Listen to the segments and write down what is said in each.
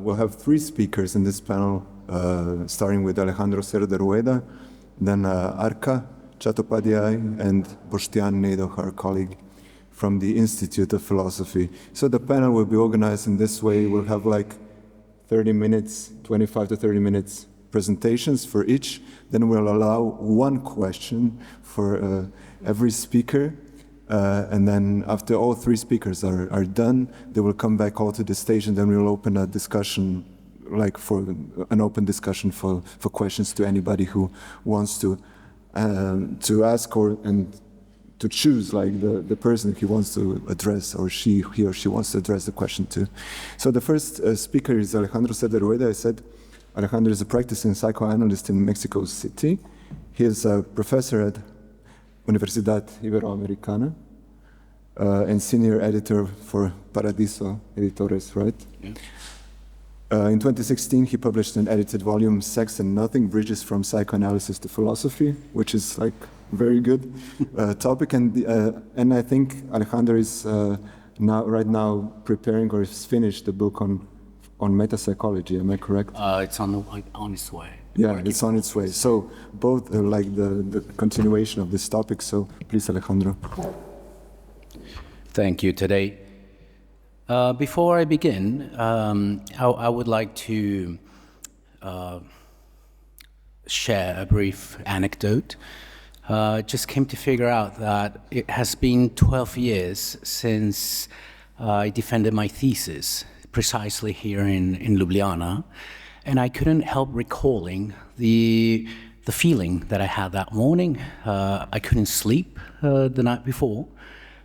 We'll have three speakers in this panel, starting with Alejandro Cerda-Rueda, then Arka Chattopadhyay, and Boštjan Nedoh, our colleague from the Institute of Philosophy. So the panel will be organized in this way. We'll have like 30 minutes, 25 to 30 minutes presentations for each. Then we'll allow one question for every speaker. And then after all three speakers are done, they will come back all to the stage, and then we'll open a discussion, like for an open discussion for questions to anybody who wants to ask and to choose like the person he wants to address, or he or she wants to address the question to. So the first speaker is Alejandro Cerda-Rueda. I said Alejandro is a practicing psychoanalyst in Mexico City. He is a professor at Universidad Iberoamericana and senior editor for Paradiso Editores, right? Yeah. In 2016, he published an edited volume, Sex and Nothing, Bridges from Psychoanalysis to Philosophy, which is like very good topic. And I think Alejandro is right now preparing or has finished the book on metapsychology. Am I correct? It's on its way. Yeah, it's on its way. So both are like the continuation of this topic. So please, Alejandro. Thank you, today. Before I begin, I would like to share a brief anecdote. Just came to figure out that it has been 12 years since I defended my thesis, precisely here in Ljubljana, and I couldn't help recalling the feeling that I had that morning. I couldn't sleep the night before.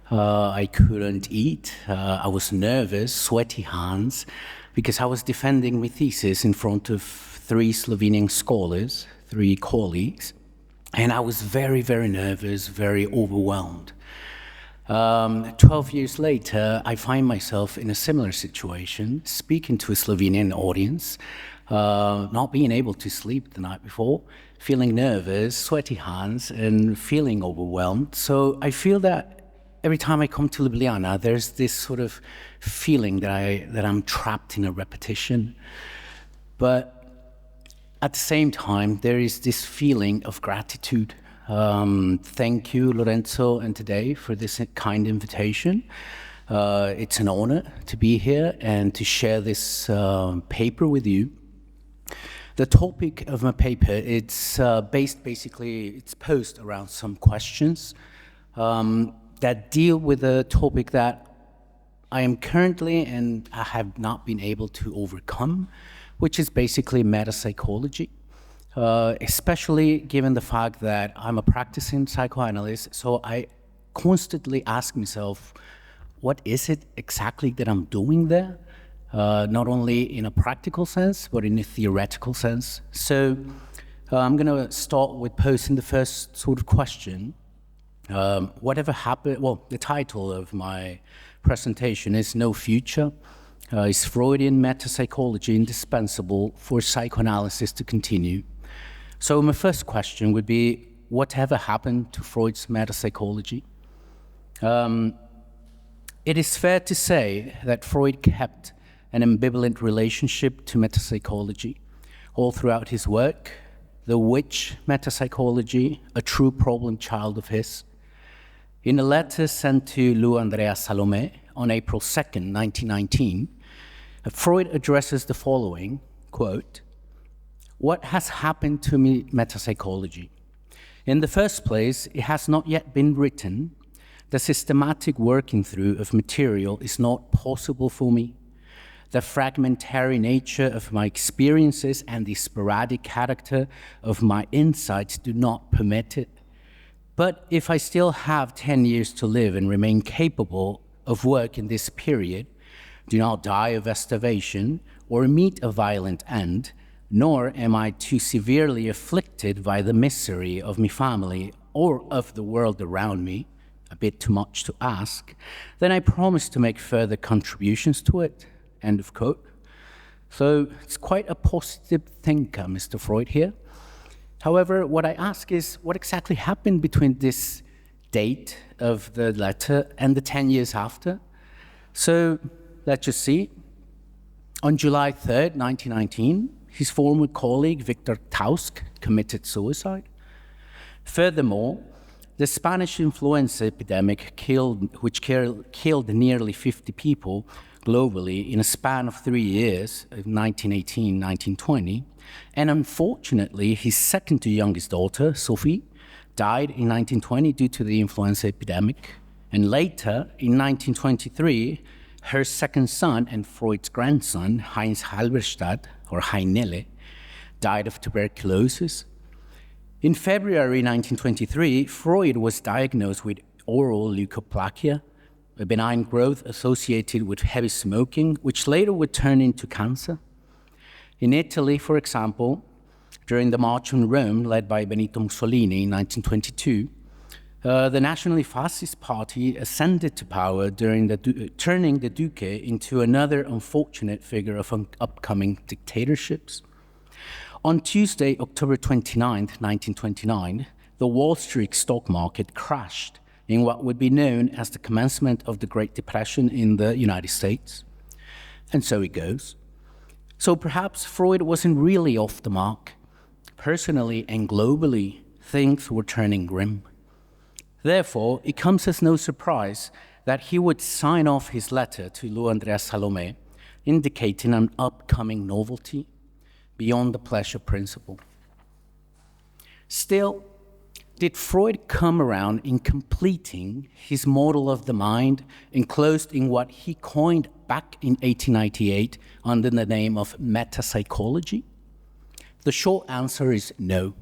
I couldn't eat. I was nervous, sweaty hands, because I was defending my thesis in front of 3 Slovenian scholars, 3 colleagues, and I was very, very nervous, very overwhelmed. 12 years later, I find myself in a similar situation, speaking to a Slovenian audience, not being able to sleep the night before, feeling nervous, sweaty hands, and feeling overwhelmed. So I feel that every time I come to Ljubljana, there's this sort of feeling that I'm trapped in a repetition. But at the same time, there is this feeling of gratitude. Thank you, Lorenzo and today, for this kind invitation. It's an honor to be here and to share this paper with you. The topic of my paper, it's posed around some questions that deal with a topic that I am currently and I have not been able to overcome, which is basically metapsychology, especially given the fact that I'm a practicing psychoanalyst, so I constantly ask myself, what is it exactly that I'm doing there? Not only in a practical sense, but in a theoretical sense. So I'm going to start with posing the first sort of question. Whatever happened, well, the title of my presentation is No Future. Is Freudian metapsychology indispensable for psychoanalysis to continue? So my first question would be, whatever happened to Freud's metapsychology? It is fair to say that Freud kept an ambivalent relationship to metapsychology all throughout his work, the which metapsychology, a true problem child of his. In a letter sent to Lou Andrea Salome on April 2nd, 1919, Freud addresses the following, quote, "What has happened to me, metapsychology? In the first place, it has not yet been written. The systematic working through of material is not possible for me. The fragmentary nature of my experiences and the sporadic character of my insights do not permit it. But if I still have 10 years to live and remain capable of work in this period, do not die of starvation or meet a violent end, nor am I too severely afflicted by the misery of my family or of the world around me, a bit too much to ask, then I promise to make further contributions to it." End of quote. So it's quite a positive thinker, Mr. Freud here. However, what I ask is, what exactly happened between this date of the letter and the 10 years after? So let's just see. On July 3rd, 1919, his former colleague Victor Tausk committed suicide. Furthermore, the Spanish influenza epidemic which killed nearly 50 people globally in a span of 3 years, 1918-1920, and unfortunately, his second to youngest daughter, Sophie, died in 1920 due to the influenza epidemic, and later, in 1923, her second son and Freud's grandson, Heinz Halberstadt, or Heinelle, died of tuberculosis. In February 1923, Freud was diagnosed with oral leukoplakia, a benign growth associated with heavy smoking, which later would turn into cancer. In Italy, for example, during the March on Rome led by Benito Mussolini in 1922, the Nationally Fascist Party ascended to power turning the Duce into another unfortunate figure of upcoming dictatorships. On Tuesday, October 29, 1929, the Wall Street stock market crashed in what would be known as the commencement of the Great Depression in the United States. And so it goes. So perhaps Freud wasn't really off the mark. Personally and globally, things were turning grim. Therefore, it comes as no surprise that he would sign off his letter to Lou Andrea Salomé, indicating an upcoming novelty beyond the pleasure principle. Still, did Freud come around in completing his model of the mind enclosed in what he coined back in 1898 under the name of metapsychology? The short answer is no.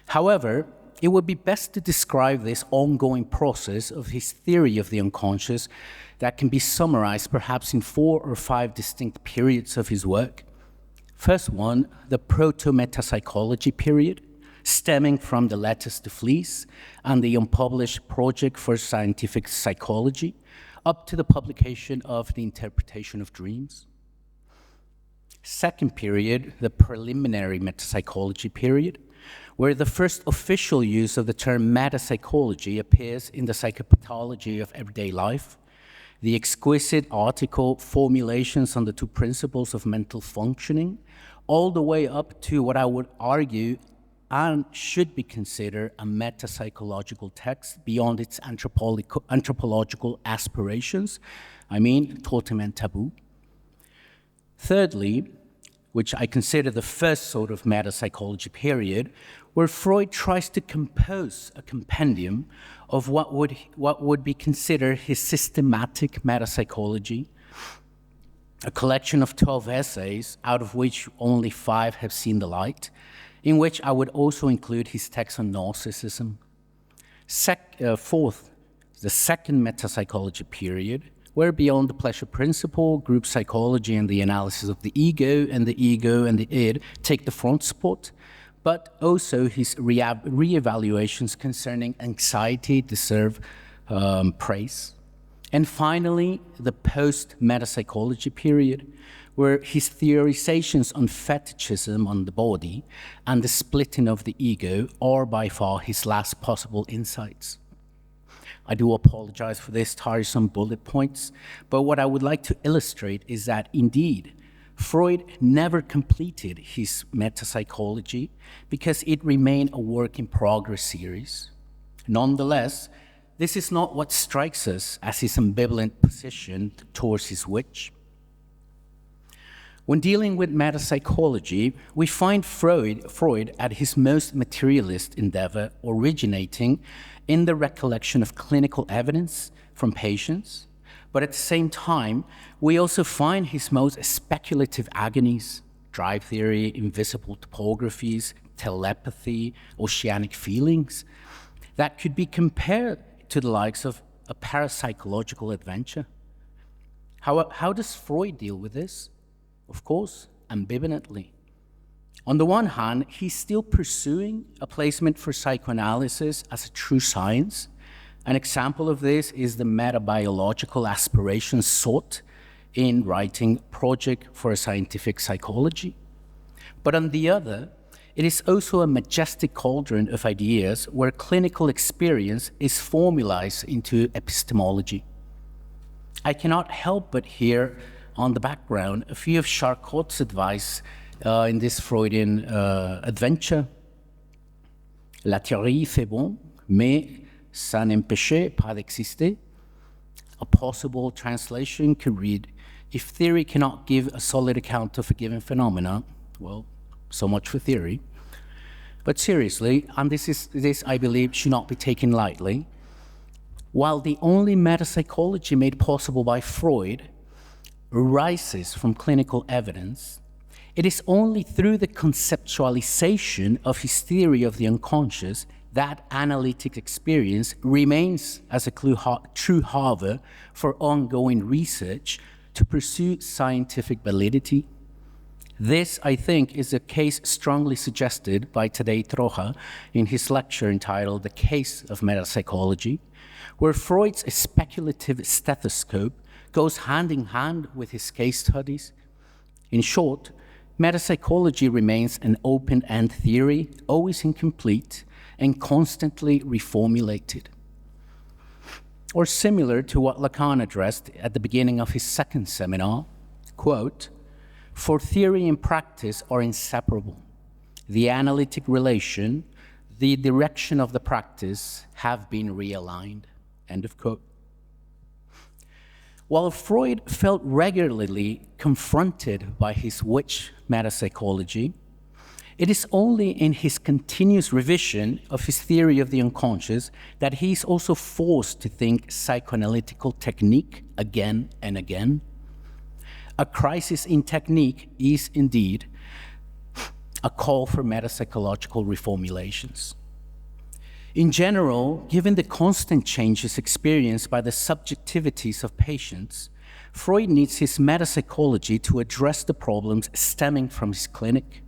However, it would be best to describe this ongoing process of his theory of the unconscious that can be summarized perhaps in 4 or 5 distinct periods of his work. First one, the proto-metapsychology period, stemming from the Letters to Fliess and the unpublished Project for Scientific Psychology, up to the publication of The Interpretation of Dreams. Second period, the preliminary metapsychology period, where the first official use of the term metapsychology appears in the Psychopathology of Everyday Life, the exquisite article Formulations on the Two Principles of Mental Functioning, all the way up to what I would argue and should be considered a metapsychological text beyond its anthropological aspirations, Totem and Taboo. Thirdly, which I consider the first sort of metapsychology period, where Freud tries to compose a compendium of what would be considered his systematic metapsychology, a collection of 12 essays, out of which only 5 have seen the light, in which I would also include his text on narcissism. Fourth, the second metapsychology period, where beyond the pleasure principle, group psychology and the analysis of the ego and the id take the front spot, but also his re-evaluations concerning anxiety deserve praise. And finally, the post-metapsychology period, where his theorizations on fetishism on the body and the splitting of the ego are by far his last possible insights. I do apologize for this tiresome bullet points, but what I would like to illustrate is that indeed, Freud never completed his metapsychology because it remained a work in progress series. Nonetheless, this is not what strikes us as his ambivalent position towards his witch. When dealing with metapsychology, we find Freud at his most materialist endeavor, originating in the recollection of clinical evidence from patients, but at the same time, we also find his most speculative agonies, drive theory, invisible topographies, telepathy, oceanic feelings, that could be compared to the likes of a parapsychological adventure. How does Freud deal with this? Of course, ambivalently. On the one hand, he's still pursuing a placement for psychoanalysis as a true science. An example of this is the metabiological aspirations sought in writing Project for Scientific Psychology. But on the other, it is also a majestic cauldron of ideas where clinical experience is formalized into epistemology. I cannot help but here on the background a few of Charcot's advice in this Freudian adventure. La théorie fait bon, mais ça n'empêche pas d'exister. A possible translation could read, if theory cannot give a solid account of a given phenomena, well, so much for theory. But seriously, and this I believe should not be taken lightly, while the only metapsychology made possible by Freud arises from clinical evidence, it is only through the conceptualization of his theory of the unconscious that analytic experience remains as a true harbor for ongoing research to pursue scientific validity. This, I think, is a case strongly suggested by Tadej Trocha in his lecture entitled The Case of Metapsychology, where Freud's speculative stethoscope goes hand in hand with his case studies. In short, metapsychology remains an open-end theory, always incomplete, and constantly reformulated. Or similar to what Lacan addressed at the beginning of his second seminar, quote, for theory and practice are inseparable. The analytic relation, the direction of the practice have been realigned, end of quote. While Freud felt regularly confronted by his witch metapsychology, it is only in his continuous revision of his theory of the unconscious that he is also forced to think psychoanalytical technique again and again. A crisis in technique is indeed a call for metapsychological reformulations. In general, given the constant changes experienced by the subjectivities of patients, Freud needs his metapsychology to address the problems stemming from his clinic,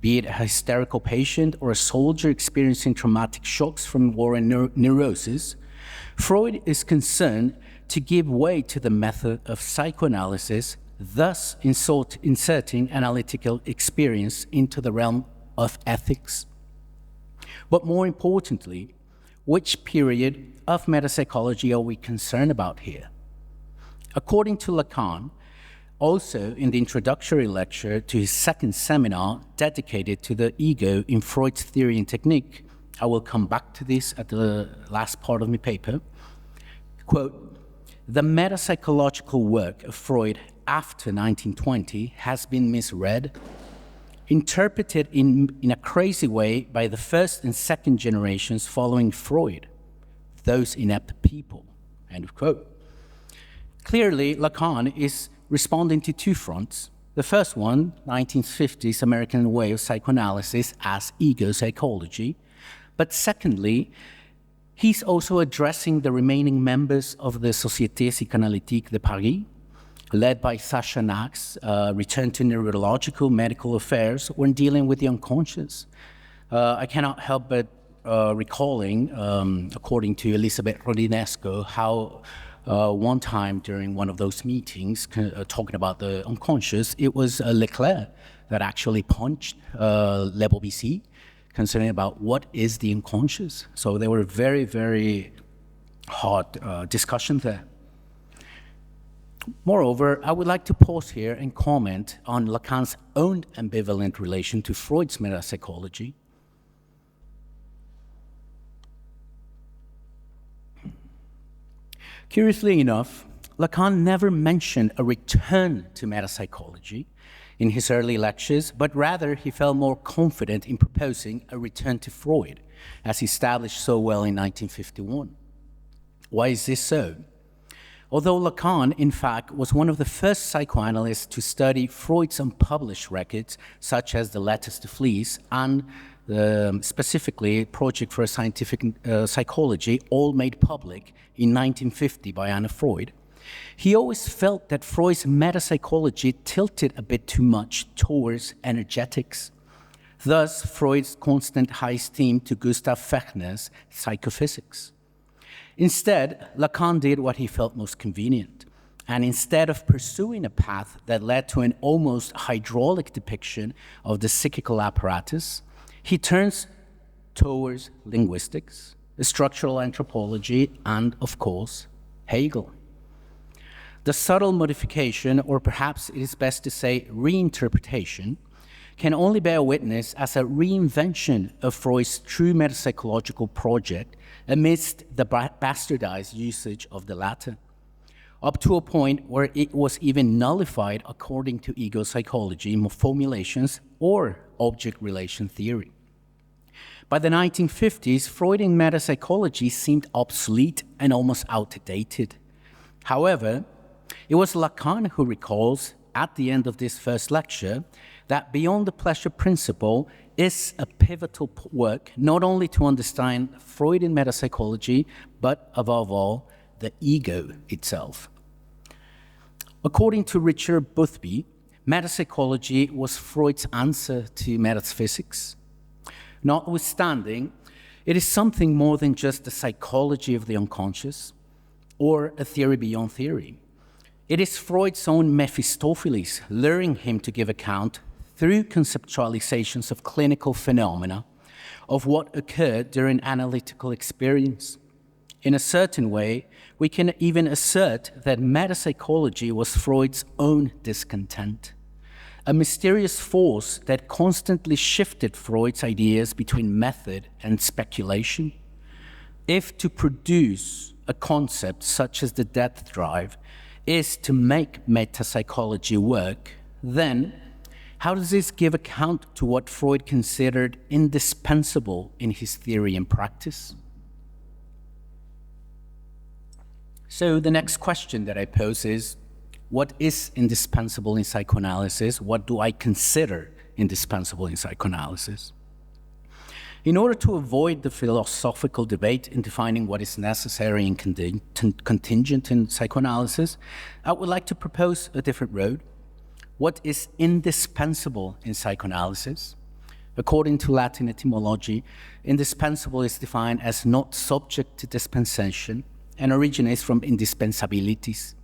be it a hysterical patient or a soldier experiencing traumatic shocks from war and neurosis. Freud is concerned to give way to the method of psychoanalysis, thus inserting analytical experience into the realm of ethics. But more importantly, which period of metapsychology are we concerned about here? According to Lacan, also in the introductory lecture to his second seminar dedicated to the ego in Freud's theory and technique, I will come back to this at the last part of my paper, quote, the metapsychological work of Freud after 1920 has been misread, interpreted in a crazy way by the first and second generations following Freud, those inept people, end of quote. Clearly, Lacan is responding to two fronts. The first one, 1950s American way of psychoanalysis as ego psychology. But secondly, he's also addressing the remaining members of the Société Psychanalytique de Paris, led by Sasha Nax, returned to neurological medical affairs when dealing with the unconscious. I cannot help but recalling, according to Elisabeth Rodinesco, how one time during one of those meetings, talking about the unconscious, it was Leclerc that actually punched Le Bobbissi, concerning about what is the unconscious. So there were very, very hard discussions there. Moreover, I would like to pause here and comment on Lacan's own ambivalent relation to Freud's metapsychology. Curiously enough, Lacan never mentioned a return to metapsychology in his early lectures, but rather he felt more confident in proposing a return to Freud, as he established so well in 1951. Why is this so? Although Lacan, in fact, was one of the first psychoanalysts to study Freud's unpublished records, such as the Letters to Fleece and specifically Project for a Scientific Psychology, all made public in 1950 by Anna Freud, he always felt that Freud's metapsychology tilted a bit too much towards energetics. Thus, Freud's constant high esteem to Gustav Fechner's psychophysics. Instead, Lacan did what he felt most convenient, and instead of pursuing a path that led to an almost hydraulic depiction of the psychical apparatus, he turns towards linguistics, structural anthropology, and, of course, Hegel. The subtle modification, or perhaps it is best to say reinterpretation, can only bear witness as a reinvention of Freud's true metapsychological project amidst the bastardized usage of the latter, up to a point where it was even nullified according to ego psychology formulations or object relation theory. By the 1950s, Freudian metapsychology seemed obsolete and almost outdated. However, it was Lacan who recalls, at the end of this first lecture, that Beyond the Pleasure Principle is a pivotal work not only to understand Freudian metapsychology, but above all, the ego itself. According to Richard Boothby, metapsychology was Freud's answer to metaphysics. Notwithstanding, it is something more than just the psychology of the unconscious or a theory beyond theory. It is Freud's own Mephistopheles luring him to give account through conceptualizations of clinical phenomena of what occurred during analytical experience. In a certain way, we can even assert that metapsychology was Freud's own discontent, a mysterious force that constantly shifted Freud's ideas between method and speculation. If to produce a concept such as the death drive is to make metapsychology work, then how does this give account to what Freud considered indispensable in his theory and practice? So the next question that I pose is, what is indispensable in psychoanalysis? What do I consider indispensable in psychoanalysis? In order to avoid the philosophical debate in defining what is necessary and contingent in psychoanalysis, I would like to propose a different road. What is indispensable in psychoanalysis? According to Latin etymology, indispensable is defined as not subject to dispensation and originates from indispensabilities,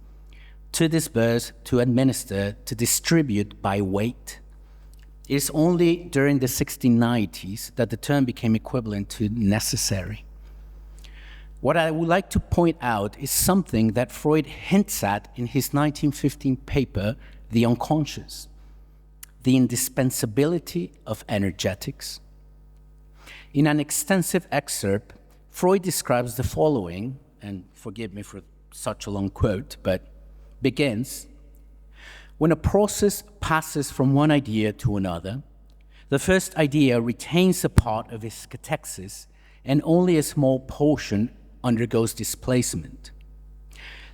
to disburse, to administer, to distribute by weight. It is only during the 1690s that the term became equivalent to necessary. What I would like to point out is something that Freud hints at in his 1915 paper, The Unconscious, the indispensability of energetics. In an extensive excerpt, Freud describes the following, and forgive me for such a long quote, but begins, when a process passes from one idea to another, the first idea retains a part of its catexis and only a small portion undergoes displacement.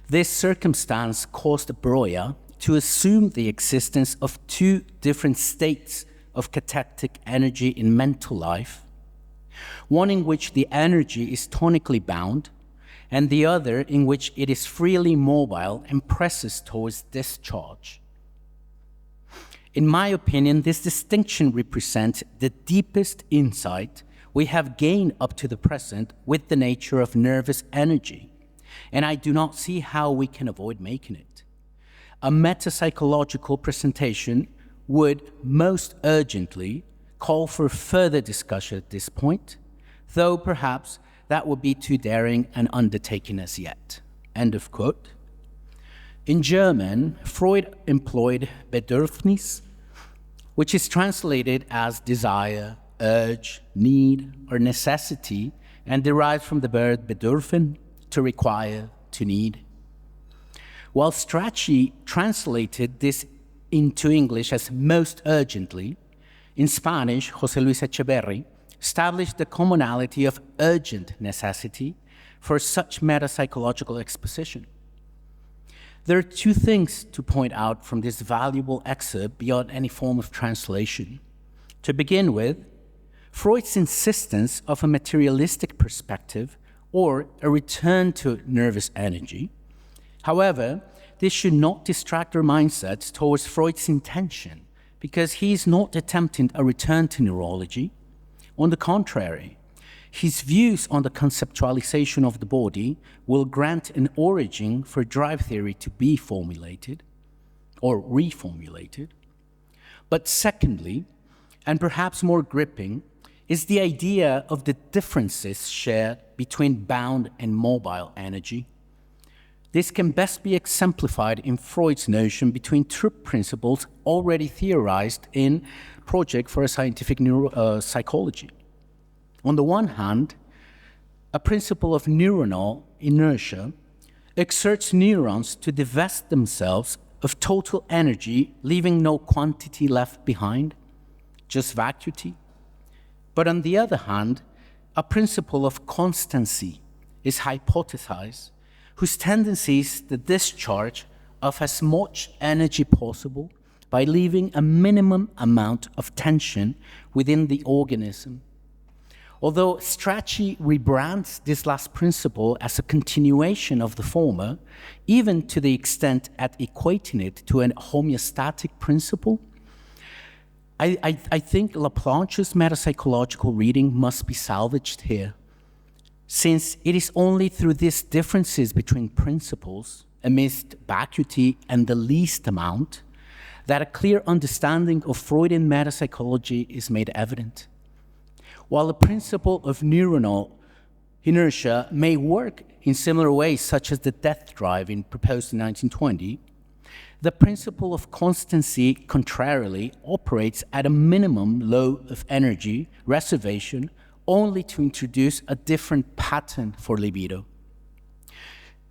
This circumstance caused Breuer to assume the existence of two different states of catectic energy in mental life, one in which the energy is tonically bound, and the other in which it is freely mobile and presses towards discharge. In my opinion, this distinction represents the deepest insight we have gained up to the present with the nature of nervous energy, and I do not see how we can avoid making it. A metapsychological presentation would most urgently call for further discussion at this point, though perhaps that would be too daring an undertaking as yet. End of quote. In German, Freud employed Bedürfnis, which is translated as desire, urge, need, or necessity, and derived from the verb bedürfen, to require, to need. While Strachey translated this into English as most urgently, in Spanish, José Luis Echeverri established the commonality of urgent necessity for such metapsychological exposition. There are two things to point out from this valuable excerpt beyond any form of translation. To begin with, Freud's insistence of a materialistic perspective or a return to nervous energy. However, this should not distract our mindsets towards Freud's intention, because he is not attempting a return to neurology. On the contrary, his views on the conceptualization of the body will grant an origin for drive theory to be formulated or reformulated. But secondly, and perhaps more gripping, is the idea of the differences shared between bound and mobile energy. This can best be exemplified in Freud's notion between two principles already theorized in Project for a Scientific Psychology. On the one hand, a principle of neuronal inertia exerts neurons to divest themselves of total energy, leaving no quantity left behind, just vacuity. But on the other hand, a principle of constancy is hypothesized, whose tendency is the discharge of as much energy possible by leaving a minimum amount of tension within the organism. Although Strachey rebrands this last principle as a continuation of the former, even to the extent at equating it to a homeostatic principle, I think Laplanche's metapsychological reading must be salvaged here, since it is only through these differences between principles, amidst vacuity and the least amount, that a clear understanding of Freudian metapsychology is made evident. While the principle of neuronal inertia may work in similar ways, such as the death drive proposed in 1920, the principle of constancy, contrarily, operates at a minimum low of energy reservation only to introduce a different pattern for libido.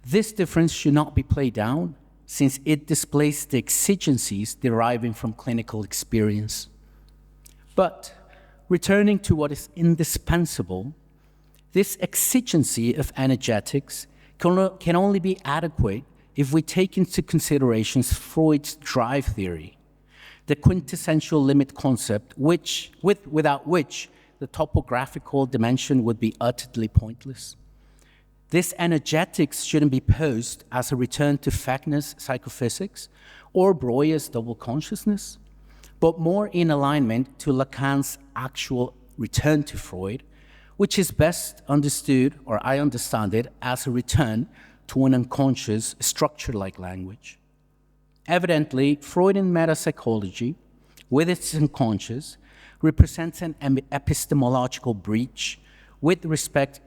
This difference should not be played down, since it displays the exigencies deriving from clinical experience. But returning to what is indispensable, this exigency of energetics can only be adequate if we take into consideration Freud's drive theory, the quintessential limit concept without which the topographical dimension would be utterly pointless. This energetics shouldn't be posed as a return to Fechner's psychophysics or Breuer's double consciousness, but more in alignment to Lacan's actual return to Freud, which is best understood, or I understand it, as a return to an unconscious structure-like language. Evidently, Freudian metapsychology, with its unconscious, represents an epistemological breach with respect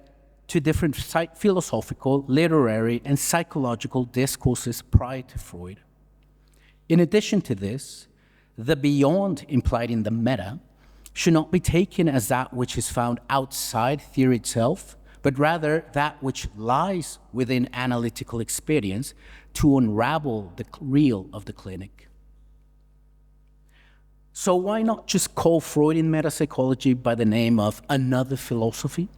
to different philosophical, literary, and psychological discourses prior to Freud. In addition to this, the beyond implied in the meta should not be taken as that which is found outside theory itself, but rather that which lies within analytical experience to unravel the real of the clinic. So why not just call Freudian metapsychology by the name of another philosophy,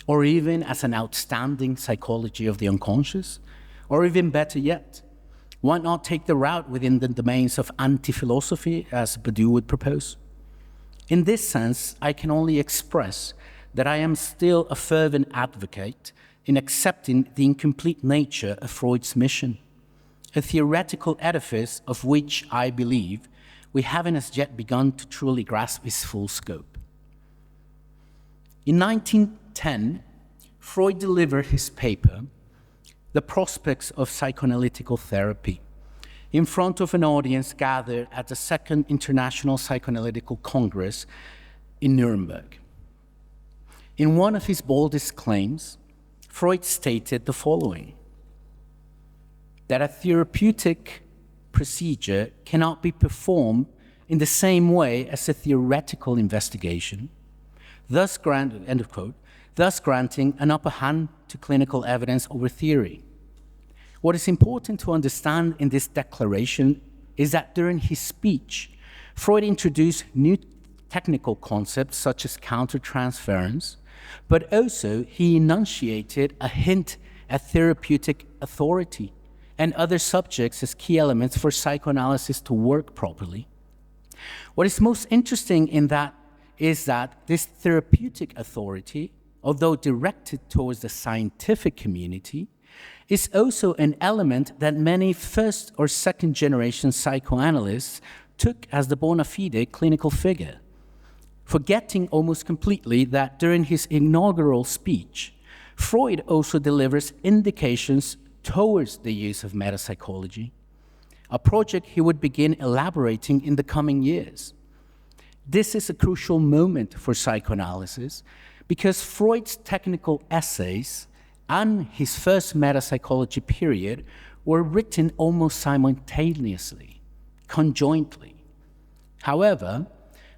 or even as an outstanding psychology of the unconscious, or even better yet, why not take the route within the domains of anti-philosophy, as Badiou would propose? In this sense, I can only express that I am still a fervent advocate in accepting the incomplete nature of Freud's mission, a theoretical edifice of which I believe we haven't as yet begun to truly grasp its full scope. In 1910, Freud delivered his paper, The Prospects of Psychoanalytical Therapy, in front of an audience gathered at the Second International Psychoanalytical Congress in Nuremberg. In one of his boldest claims, Freud stated the following: that a therapeutic procedure cannot be performed in the same way as a theoretical investigation, thus end of quote, thus granting an upper hand to clinical evidence over theory. What is important to understand in this declaration is that during his speech, Freud introduced new technical concepts such as counter-transference, but also he enunciated a hint at therapeutic authority and other subjects as key elements for psychoanalysis to work properly. What is most interesting in that is that this therapeutic authority, although directed towards the scientific community, is also an element that many first or second generation psychoanalysts took as the bona fide clinical figure, forgetting almost completely that during his inaugural speech, Freud also delivers indications towards the use of metapsychology, a project he would begin elaborating in the coming years. This is a crucial moment for psychoanalysis because Freud's technical essays and his first metapsychology period were written almost simultaneously, conjointly. However,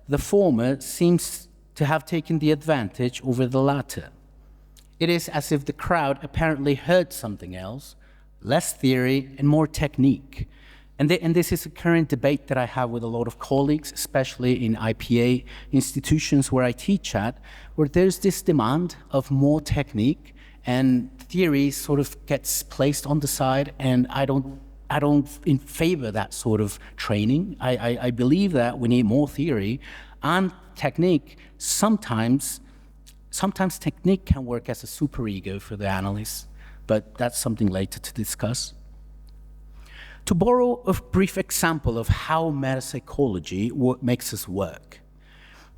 the former seems to have taken the advantage over the latter. It is as if the crowd apparently heard something else, less theory and more technique. And this is a current debate that I have with a lot of colleagues, especially in IPA institutions where I teach at, where there's this demand of more technique and theory sort of gets placed on the side, and I don't in favor that sort of training. I believe that we need more theory and technique. Sometimes technique can work as a superego for the analyst, but that's something later to discuss. To borrow a brief example of how metapsychology makes us work,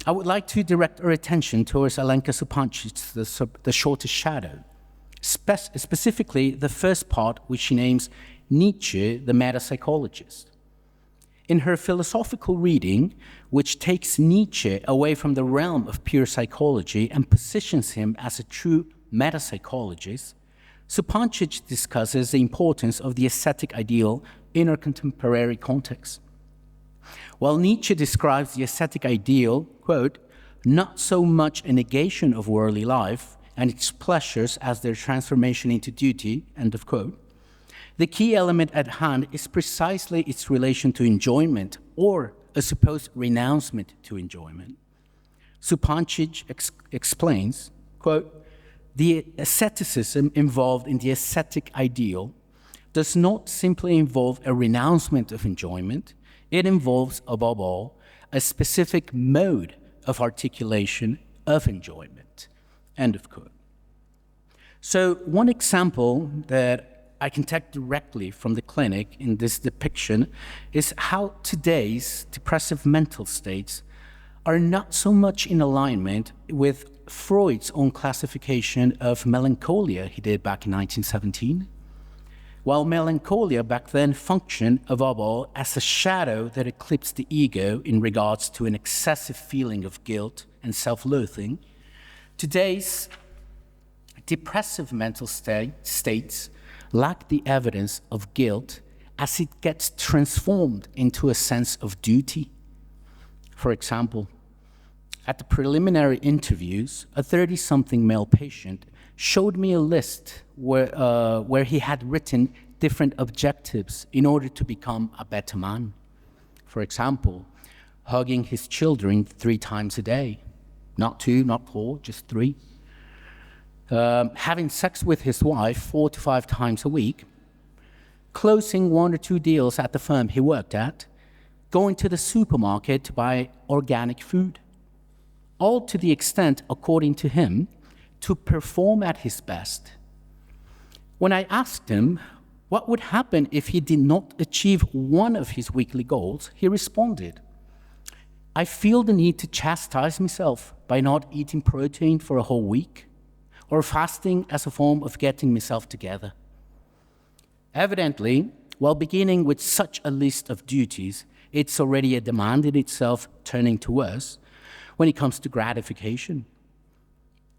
I would like to direct our attention towards Alenka Supancic's The Shortest Shadow, specifically the first part, which she names Nietzsche, the metapsychologist. In her philosophical reading, which takes Nietzsche away from the realm of pure psychology and positions him as a true metapsychologist, Supancic discusses the importance of the ascetic ideal in our contemporary context. While Nietzsche describes the ascetic ideal, quote, not so much a negation of worldly life and its pleasures as their transformation into duty, end of quote, the key element at hand is precisely its relation to enjoyment or a supposed renouncement to enjoyment. Supancic explains, quote, the asceticism involved in the ascetic ideal does not simply involve a renouncement of enjoyment, it involves, above all, a specific mode of articulation of enjoyment, end of quote. So one example that I can take directly from the clinic in this depiction is how today's depressive mental states are not so much in alignment with Freud's own classification of melancholia he did back in 1917. While melancholia back then functioned, above all, as a shadow that eclipsed the ego in regards to an excessive feeling of guilt and self-loathing, today's depressive mental states lack the evidence of guilt as it gets transformed into a sense of duty. For example, at the preliminary interviews, a 30-something male patient showed me a list where he had written different objectives in order to become a better man. For example, hugging his children 3 times a day. Not 2, not 4, just 3. Having sex with his wife 4 to 5 times a week. Closing 1 or 2 deals at the firm he worked at. Going to the supermarket to buy organic food. All to the extent, according to him, to perform at his best. When I asked him what would happen if he did not achieve one of his weekly goals, he responded, I feel the need to chastise myself by not eating protein for a whole week, or fasting as a form of getting myself together. Evidently, while beginning with such a list of duties, it's already a demand in itself, turning to worse when it comes to gratification,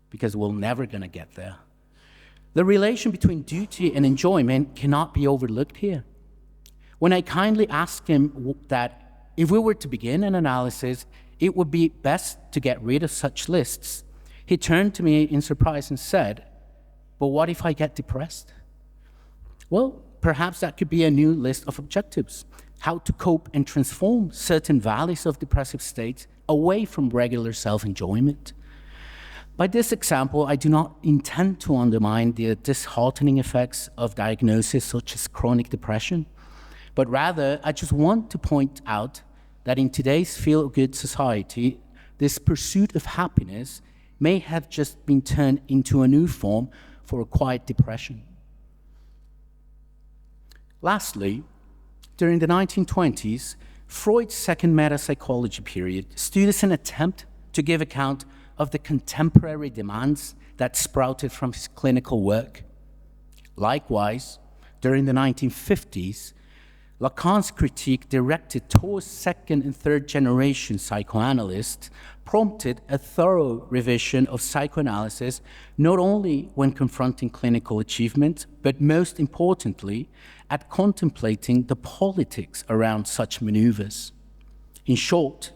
because we're never going to get there. The relation between duty and enjoyment cannot be overlooked here. When I kindly asked him that if we were to begin an analysis, it would be best to get rid of such lists, he turned to me in surprise and said, but what if I get depressed? Well, perhaps that could be a new list of objectives, how to cope and transform certain valleys of depressive states away from regular self-enjoyment. By this example, I do not intend to undermine the disheartening effects of diagnoses such as chronic depression, but rather I just want to point out that in today's feel-good society, this pursuit of happiness may have just been turned into a new form for a quiet depression. Lastly, during the 1920s, Freud's second metapsychology period stood as an attempt to give account of the contemporary demands that sprouted from his clinical work. Likewise, during the 1950s, Lacan's critique directed towards second and third generation psychoanalysts prompted a thorough revision of psychoanalysis, not only when confronting clinical achievement, but most importantly, at contemplating the politics around such maneuvers. In short,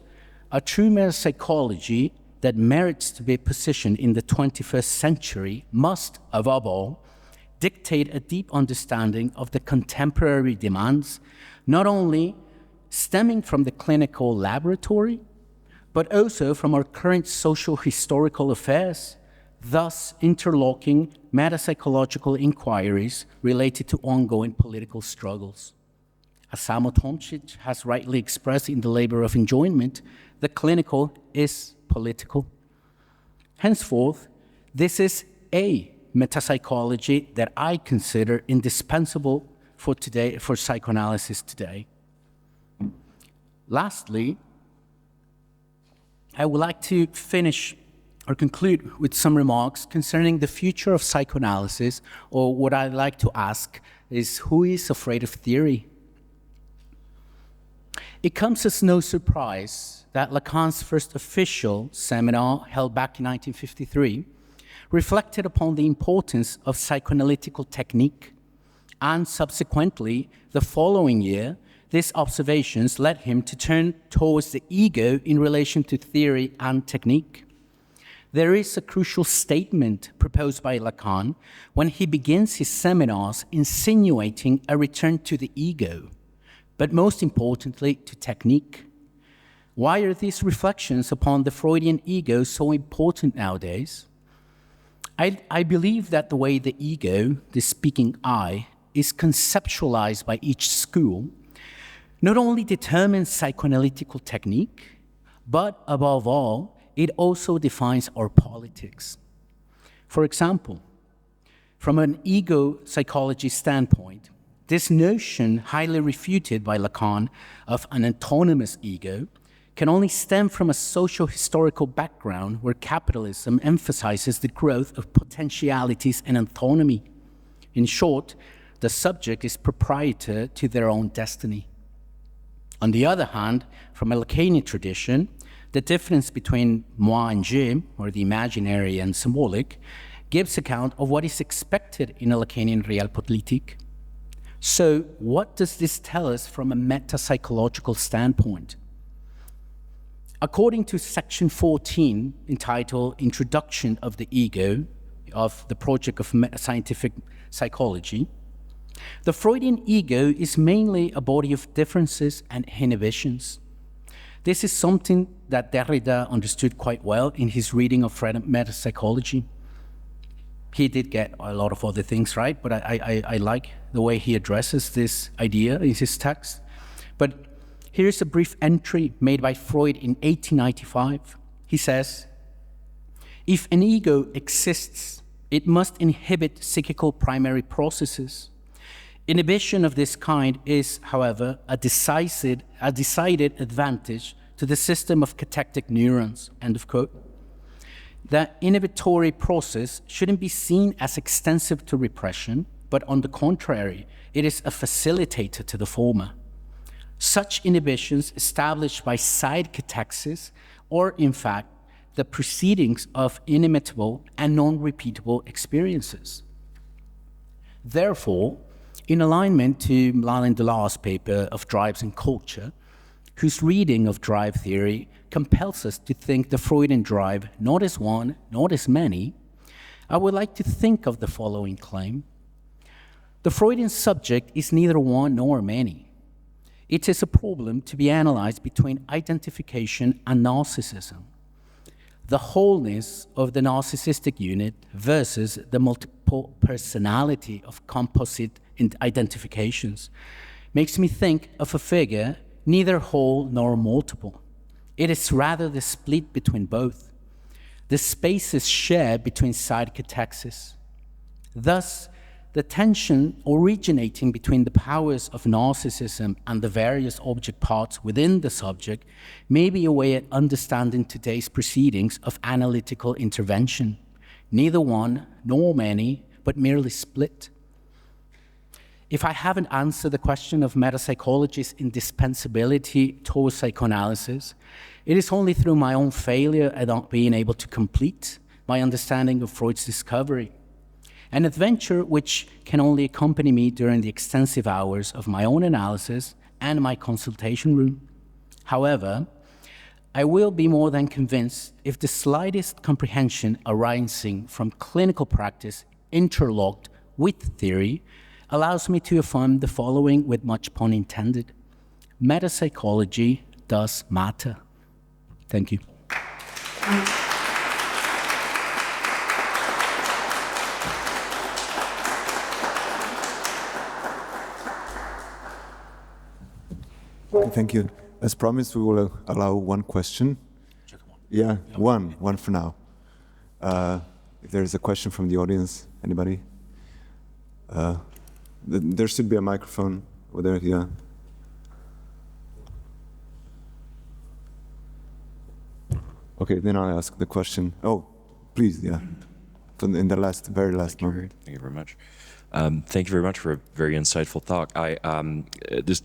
a true metapsychology that merits to be positioned in the 21st century must, above all, dictate a deep understanding of the contemporary demands, not only stemming from the clinical laboratory, but also from our current social historical affairs, thus interlocking metapsychological inquiries related to ongoing political struggles. As Samo Tomčić has rightly expressed in The Labor of Enjoyment, the clinical is political. Henceforth, this is a metapsychology that I consider indispensable for today, for psychoanalysis today. Lastly, I would like to finish or conclude with some remarks concerning the future of psychoanalysis, or what I'd like to ask is, who is afraid of theory? It comes as no surprise that Lacan's first official seminar, held back in 1953, reflected upon the importance of psychoanalytical technique, and subsequently, the following year, these observations led him to turn towards the ego in relation to theory and technique. There is a crucial statement proposed by Lacan when he begins his seminars insinuating a return to the ego, but most importantly, to technique. Why are these reflections upon the Freudian ego so important nowadays? I believe that the way the ego, the speaking I, is conceptualized by each school not only determines psychoanalytical technique, but above all, it also defines our politics. For example, from an ego psychology standpoint, this notion, highly refuted by Lacan, of an autonomous ego can only stem from a socio-historical background where capitalism emphasizes the growth of potentialities and autonomy. In short, the subject is proprietor to their own destiny. On the other hand, from a Lacanian tradition, the difference between moi and je, or the imaginary and symbolic, gives account of what is expected in a Lacanian realpolitik. So, what does this tell us from a metapsychological standpoint? According to section 14, entitled Introduction of the Ego of the Project of Scientific Psychology, the Freudian ego is mainly a body of differences and inhibitions. This is something that Derrida understood quite well in his reading of Freudian metapsychology. He did get a lot of other things right, but I like the way he addresses this idea in his text. But here's a brief entry made by Freud in 1895. He says, "If an ego exists, it must inhibit psychical primary processes. Inhibition of this kind is, however, a decided advantage to the system of catectic neurons," end of quote. The inhibitory process shouldn't be seen as extensive to repression, but on the contrary, it is a facilitator to the former. Such inhibitions established by side catexis are, in fact, the proceedings of inimitable and non-repeatable experiences. Therefore, in alignment to Lalin Delar's paper of Drives and Culture, whose reading of drive theory compels us to think the Freudian drive not as one, not as many, I would like to think of the following claim. The Freudian subject is neither one nor many. It is a problem to be analyzed between identification and narcissism. The wholeness of the narcissistic unit versus the multiple personality of composite identifications makes me think of a figure neither whole nor multiple. It is rather the split between both. The spaces shared between side catexis. Thus, the tension originating between the powers of narcissism and the various object parts within the subject may be a way at understanding today's proceedings of analytical intervention, neither one nor many, but merely split. If I haven't answered the question of metapsychology's indispensability towards psychoanalysis, it is only through my own failure at not being able to complete my understanding of Freud's discovery, an adventure which can only accompany me during the extensive hours of my own analysis and my consultation room. However, I will be more than convinced if the slightest comprehension arising from clinical practice interlocked with theory allows me to affirm the following with much pun intended. Metapsychology does matter. Thank you. Thank you. As promised, we will allow one question. Yeah, one for now. If there is a question from the audience, anybody? There should be a microphone over there, yeah. Okay, then I'll ask the question. Oh, please, yeah. In the very last moment. Thank you very much. Thank you very much for a very insightful talk. This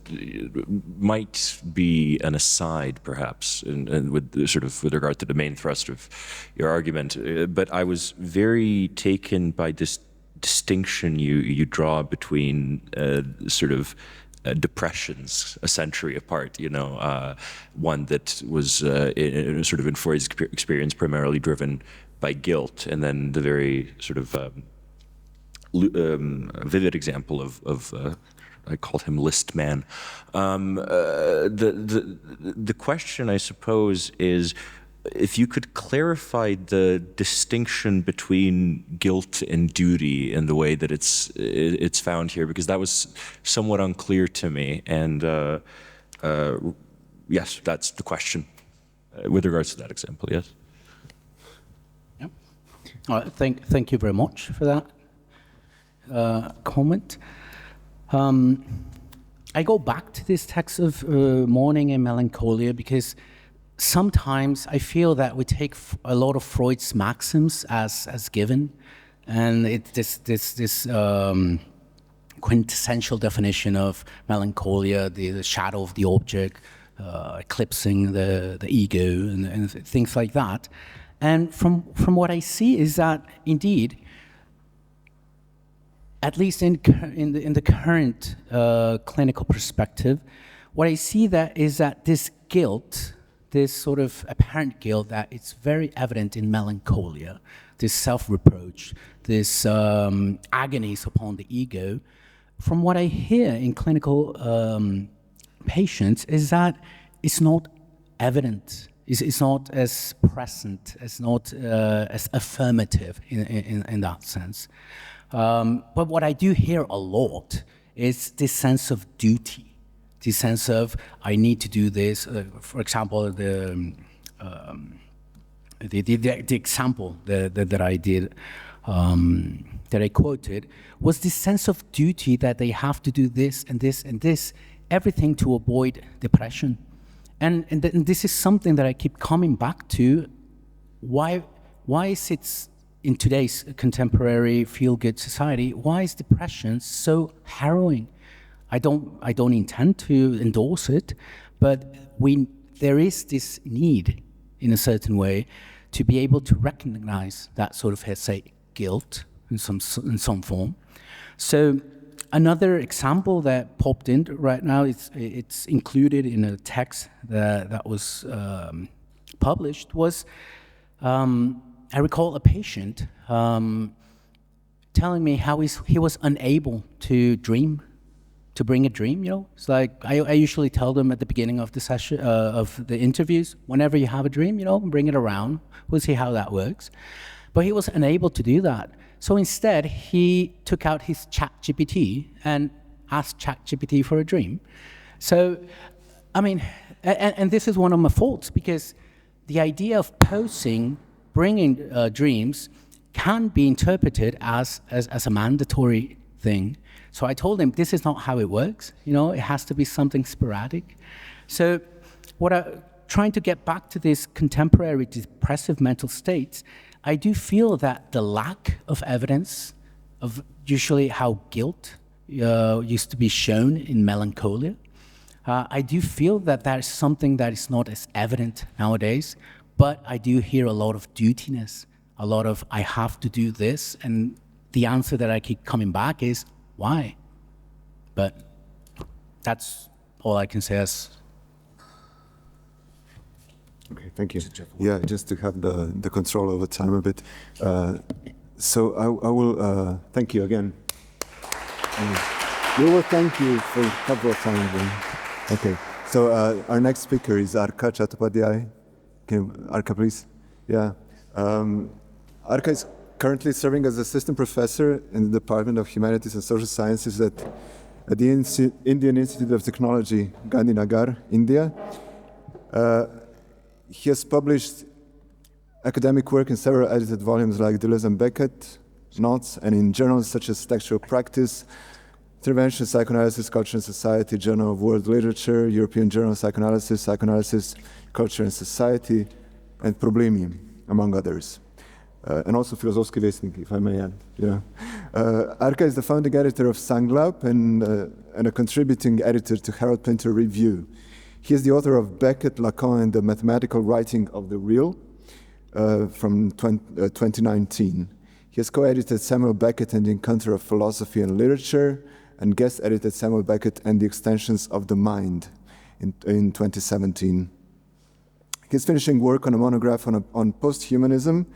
might be an aside, perhaps, and with regard to the main thrust of your argument. But I was very taken by this distinction you draw between depressions a century apart. One that was in Freud's experience primarily driven by guilt, and then the very vivid example of I called him List Man. The question, I suppose, is if you could clarify the distinction between guilt and duty in the way that it's found here, because that was somewhat unclear to me. And yes, that's the question with regards to that example. Yes. Yeah. Thank you very much for that comment. I go back to this text of Mourning and Melancholia because sometimes I feel that we take a lot of Freud's maxims as given, and this quintessential definition of melancholia, the shadow of the object, eclipsing the ego, and things like that. And from what I see is that indeed, at least in the current clinical perspective, what I see is that this guilt, this sort of apparent guilt that it's very evident in melancholia, this self-reproach, this agonies upon the ego, from what I hear in clinical patients is that it's not evident, it's not as present, it's not as affirmative in that sense. But what I do hear a lot is this sense of duty, this sense of I need to do this. For example, the example that I did, that I quoted, was this sense of duty that they have to do this and this and this, everything to avoid depression. And this is something that I keep coming back to. Why is it in today's contemporary feel-good society, why is depression so harrowing? I don't intend to endorse it, but there is this need, in a certain way, to be able to recognize that sort of, say, guilt in some form. So another example that popped in right now, it's included in a text that was published, was I recall a patient telling me how he was unable to bring a dream. It's like I usually tell them at the beginning of the session of the interviews, whenever you have a dream, bring it around. We'll see how that works. But he was unable to do that. So instead, he took out his ChatGPT and asked ChatGPT for a dream. So, I mean, and this is one of my faults, because the idea of bringing dreams can be interpreted as a mandatory thing. So I told him, this is not how it works. It has to be something sporadic. So trying to get back to this contemporary depressive mental states, I do feel that the lack of evidence of usually how guilt used to be shown in melancholia. I do feel that that is something that is not as evident nowadays, but I do hear a lot of dutiness, a lot of I have to do this, and the answer that I keep coming back is why? But that's all I can say as. Okay, thank you. Yeah, just to have the control over time a bit. So I will thank you again. We will thank you for a couple of times. Okay, so our next speaker is Arka Chattopadhyay. Arka, please. Yeah. Arka is currently serving as assistant professor in the Department of Humanities and Social Sciences at the Indian Institute of Technology, Gandhinagar, India. He has published academic work in several edited volumes like Deleuze and Beckett, Notes, and in journals such as Textual Practice, Intervention, Psychoanalysis, Culture and Society, Journal of World Literature, European Journal of Psychoanalysis, Psychoanalysis, Culture and Society, and Problemi, among others. And also Filozofski Vesnik, if I may add. Yeah. Arka is the founding editor of Sanglab and a contributing editor to Harold Pinter Review. He is the author of Beckett, Lacan, and the Mathematical Writing of the Real from 2019. He has co-edited Samuel Beckett and the Encounter of Philosophy and Literature, and guest-edited Samuel Beckett and the Extensions of the Mind in 2017. He's finishing work on a monograph on post-humanism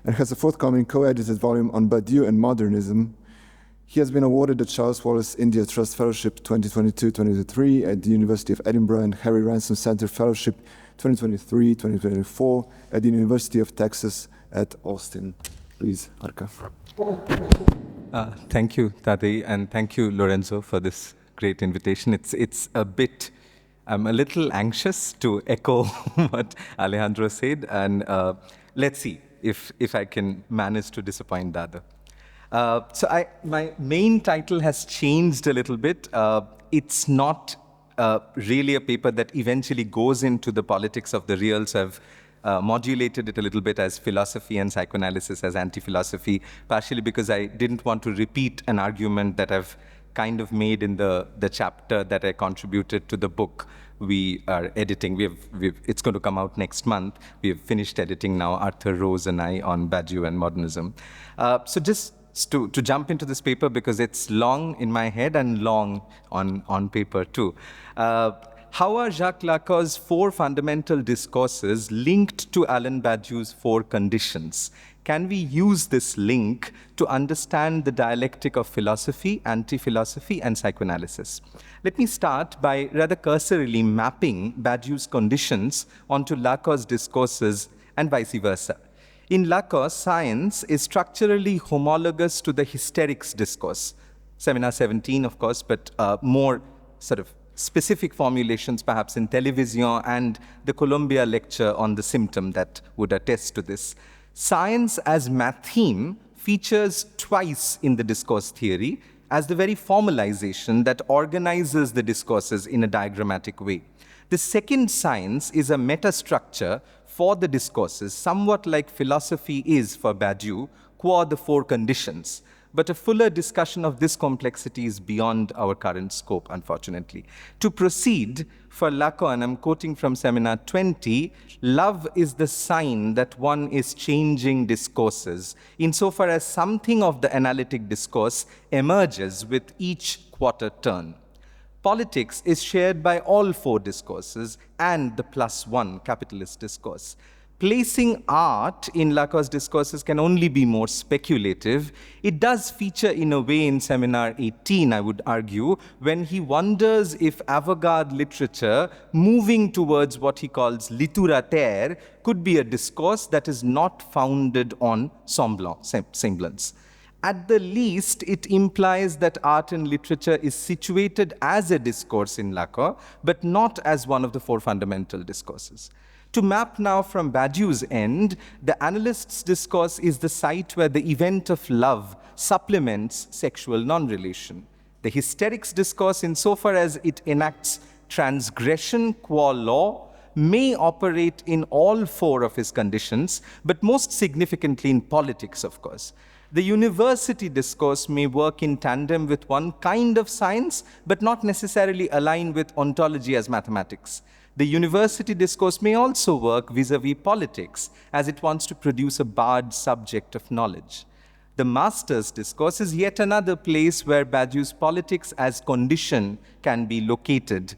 and has a forthcoming co-edited volume on Badiou and modernism. He has been awarded the Charles Wallace India Trust Fellowship 2022-2023 at the University of Edinburgh and Harry Ransom Center Fellowship 2023-2024 at the University of Texas at Austin. Please, Arka. Thank you, Tadei, and thank you, Lorenzo, for this great invitation. It's a bit, I'm a little anxious to echo what Alejandro said, and let's see if I can manage to disappoint the other. My main title has changed a little bit. It's not really a paper that eventually goes into the politics of the real, so I've modulated it a little bit as philosophy and psychoanalysis as anti-philosophy, partially because I didn't want to repeat an argument that I've kind of made in the chapter that I contributed to the book we are editing. It's going to come out next month. We have finished editing now, Arthur Rose and I, on Badiou and modernism. So just to jump into this paper, because it's long in my head and long on paper too. How are Jacques Lacan's 4 fundamental discourses linked to Alain Badiou's 4 conditions? Can we use this link to understand the dialectic of philosophy, anti-philosophy, and psychoanalysis? Let me start by rather cursorily mapping Badiou's conditions onto Lacan's discourses and vice versa. In Lacan, science is structurally homologous to the hysterics discourse. Seminar 17, of course, but more sort of specific formulations perhaps in Television and the Columbia lecture on the symptom that would attest to this. Science as matheme features twice in the discourse theory as the very formalization that organizes the discourses in a diagrammatic way. The second science is a metastructure for the discourses, somewhat like philosophy is for Badiou, qua the 4 conditions. But a fuller discussion of this complexity is beyond our current scope, unfortunately. To proceed, for Lacan, I'm quoting from Seminar 20, love is the sign that one is changing discourses, insofar as something of the analytic discourse emerges with each quarter turn. Politics is shared by all 4 discourses and the +1 capitalist discourse. Placing art in Lacan's discourses can only be more speculative. It does feature in a way in Seminar 18, I would argue, when he wonders if avant-garde literature, moving towards what he calls littérature, could be a discourse that is not founded on semblance. At the least, it implies that art and literature is situated as a discourse in Lacan, but not as one of the 4 fundamental discourses. To map now from Badiou's end, the analyst's discourse is the site where the event of love supplements sexual non-relation. The hysterics discourse, insofar as it enacts transgression qua law, may operate in all 4 of his conditions, but most significantly in politics, of course. The university discourse may work in tandem with one kind of science, but not necessarily align with ontology as mathematics. The university discourse may also work vis-a-vis politics, as it wants to produce a barred subject of knowledge. The master's discourse is yet another place where Badiou's politics as condition can be located.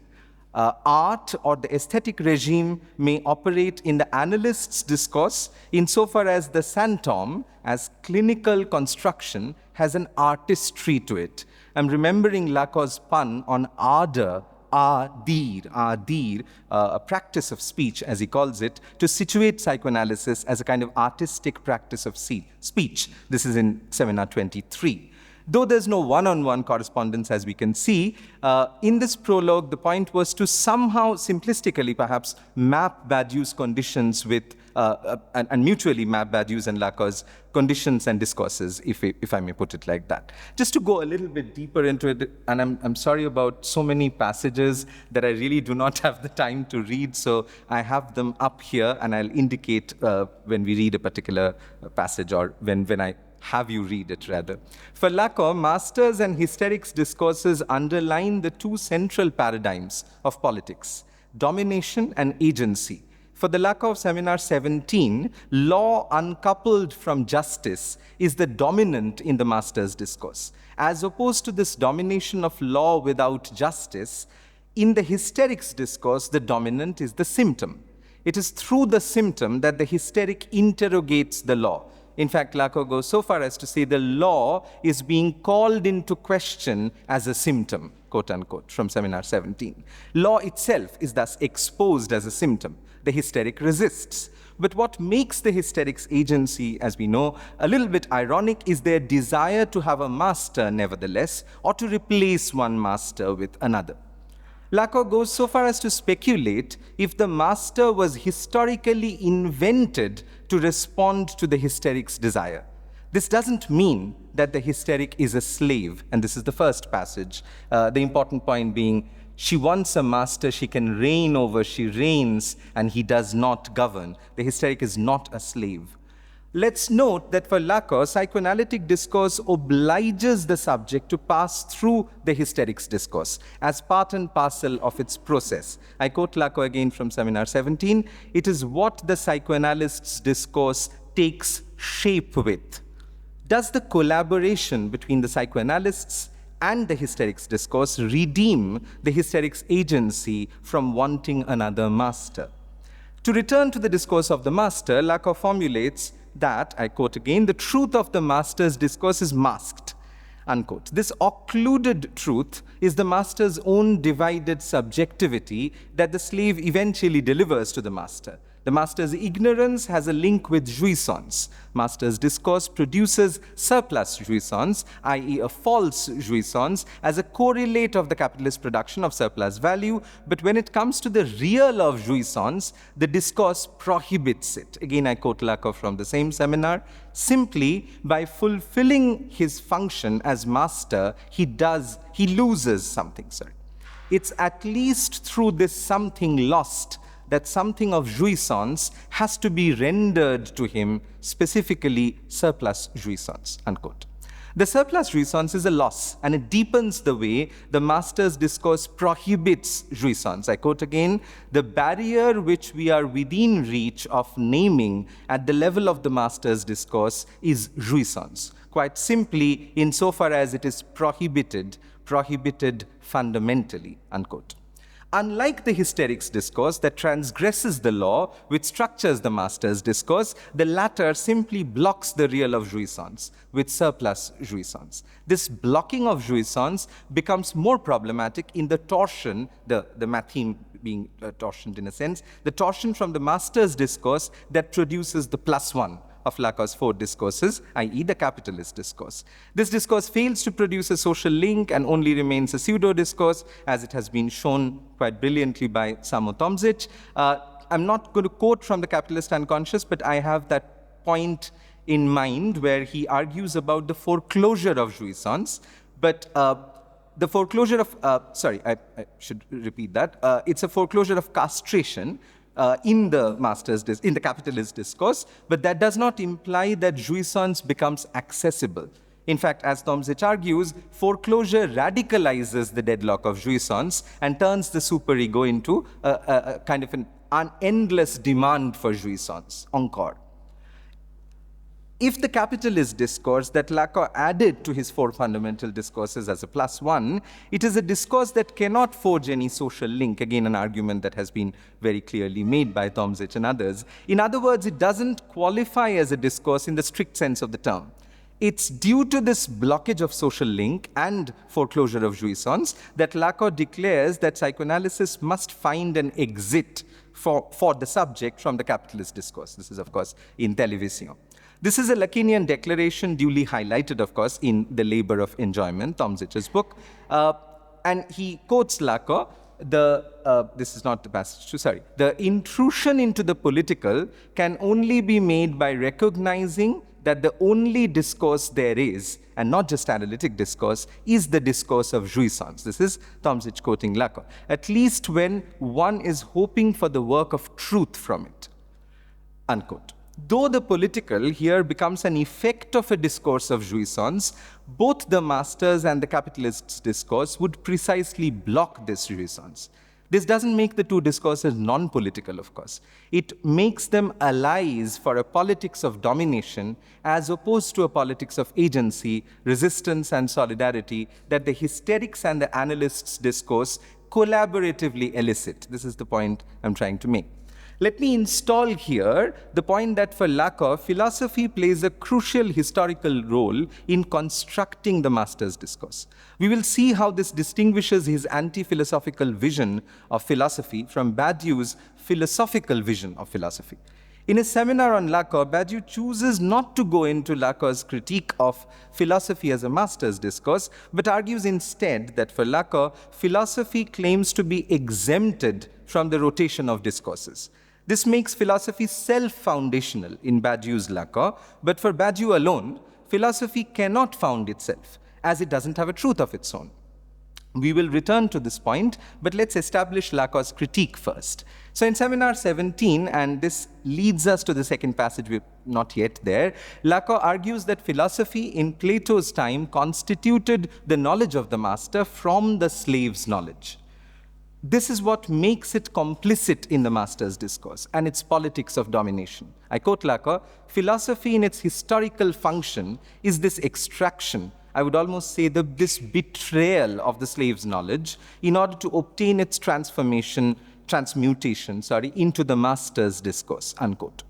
Art or the aesthetic regime may operate in the analyst's discourse insofar as the phantom, as clinical construction, has an artistry to it. I'm remembering Lacan's pun on ardor, a practice of speech, as he calls it, to situate psychoanalysis as a kind of artistic practice of speech. This is in Seminar 23. Though there's no one-on-one correspondence, as we can see, in this prologue, the point was to somehow, simplistically perhaps, map Badiou's conditions with, and mutually map Badiou's and Lacan's conditions and discourses, if I may put it like that. Just to go a little bit deeper into it, and I'm sorry about so many passages that I really do not have the time to read, so I have them up here, and I'll indicate when we read a particular passage, or when I have you read it, rather. For Lacan, masters and hysterics discourses underline the two central paradigms of politics, domination and agency. For the Lacan of Seminar 17, law uncoupled from justice is the dominant in the master's discourse. As opposed to this domination of law without justice, in the hysterics discourse, the dominant is the symptom. It is through the symptom that the hysteric interrogates the law. In fact, Lacan goes so far as to say the law is being called into question as a symptom, quote unquote, from Seminar 17. Law itself is thus exposed as a symptom. The hysteric resists. But what makes the hysterics agency, as we know, a little bit ironic is their desire to have a master, nevertheless, or to replace one master with another. Lacan goes so far as to speculate if the master was historically invented to respond to the hysteric's desire. This doesn't mean that the hysteric is a slave, and this is the first passage. The important point being, she wants a master she can reign over, she reigns, and he does not govern. The hysteric is not a slave. Let's note that for Lacan, psychoanalytic discourse obliges the subject to pass through the hysterics discourse as part and parcel of its process. I quote Lacan again from Seminar 17, "It is what the psychoanalyst's discourse takes shape with." Does the collaboration between the psychoanalysts and the hysterics discourse redeem the hysterics agency from wanting another master? To return to the discourse of the master, Lacan formulates that, I quote again, "the truth of the master's discourse is masked," unquote. This occluded truth is the master's own divided subjectivity that the slave eventually delivers to the master. The master's ignorance has a link with jouissance. Master's discourse produces surplus jouissance, i.e. a false jouissance, as a correlate of the capitalist production of surplus value. But when it comes to the real of jouissance, the discourse prohibits it. Again, I quote Lacan from the same seminar. Simply by fulfilling his function as master, he loses something, It's at least through this something lost that something of jouissance has to be rendered to him, specifically surplus jouissance, unquote. The surplus jouissance is a loss, and it deepens the way the master's discourse prohibits jouissance. I quote again, "The barrier which we are within reach of naming at the level of the master's discourse is jouissance." Quite simply, insofar as it is prohibited fundamentally, unquote. Unlike the hysterics discourse that transgresses the law, which structures the master's discourse, the latter simply blocks the real of jouissance with surplus jouissance. This blocking of jouissance becomes more problematic in the torsion, the matheme being torsioned in a sense, the torsion from the master's discourse that produces the plus one of Lacan's four discourses, i.e. the capitalist discourse. This discourse fails to produce a social link and only remains a pseudo-discourse, as it has been shown quite brilliantly by Samo Tomzic. I'm not going to quote from the Capitalist Unconscious, but I have that point in mind where he argues about the foreclosure of jouissance, but the foreclosure of, I should repeat that. It's a foreclosure of castration, in the capitalist discourse, but that does not imply that jouissance becomes accessible. In fact, as Tomzich argues, foreclosure radicalizes the deadlock of jouissance and turns the superego into a kind of an endless demand for jouissance, encore. If the capitalist discourse that Lacan added to his four fundamental discourses as a +1, it is a discourse that cannot forge any social link, again an argument that has been very clearly made by Tomzich and others. In other words, it doesn't qualify as a discourse in the strict sense of the term. It's due to this blockage of social link and foreclosure of jouissance that Lacan declares that psychoanalysis must find an exit for the subject from the capitalist discourse. This is, of course, in Television. This is a Lacanian declaration duly highlighted, of course, in The Labor of Enjoyment, Tomzich's book. And he quotes Lacan, this is not the passage, sorry. The intrusion into the political can only be made by recognizing that the only discourse there is, and not just analytic discourse, is the discourse of jouissance. This is Tomzich quoting Lacan. At least when one is hoping for the work of truth from it, unquote. Though the political here becomes an effect of a discourse of jouissance, both the masters and the capitalists' discourse would precisely block this jouissance. This doesn't make the two discourses non-political, of course. It makes them allies for a politics of domination as opposed to a politics of agency, resistance, and solidarity that the hysterics and the analysts' discourse collaboratively elicit. This is the point I'm trying to make. Let me install here the point that for Lacan, philosophy plays a crucial historical role in constructing the master's discourse. We will see how this distinguishes his anti-philosophical vision of philosophy from Badiou's philosophical vision of philosophy. In his seminar on Lacan, Badiou chooses not to go into Lacan's critique of philosophy as a master's discourse, but argues instead that for Lacan, philosophy claims to be exempted from the rotation of discourses. This makes philosophy self-foundational in Badiou's Lacan, but for Badiou alone, philosophy cannot found itself, as it doesn't have a truth of its own. We will return to this point, but let's establish Lacan's critique first. So in Seminar 17, and this leads us to the second passage, we're not yet there, Lacan argues that philosophy in Plato's time constituted the knowledge of the master from the slave's knowledge. This is what makes it complicit in the master's discourse and its politics of domination. I quote Lacan, philosophy in its historical function is this extraction, I would almost say this betrayal of the slave's knowledge in order to obtain its transmutation, into the master's discourse, unquote.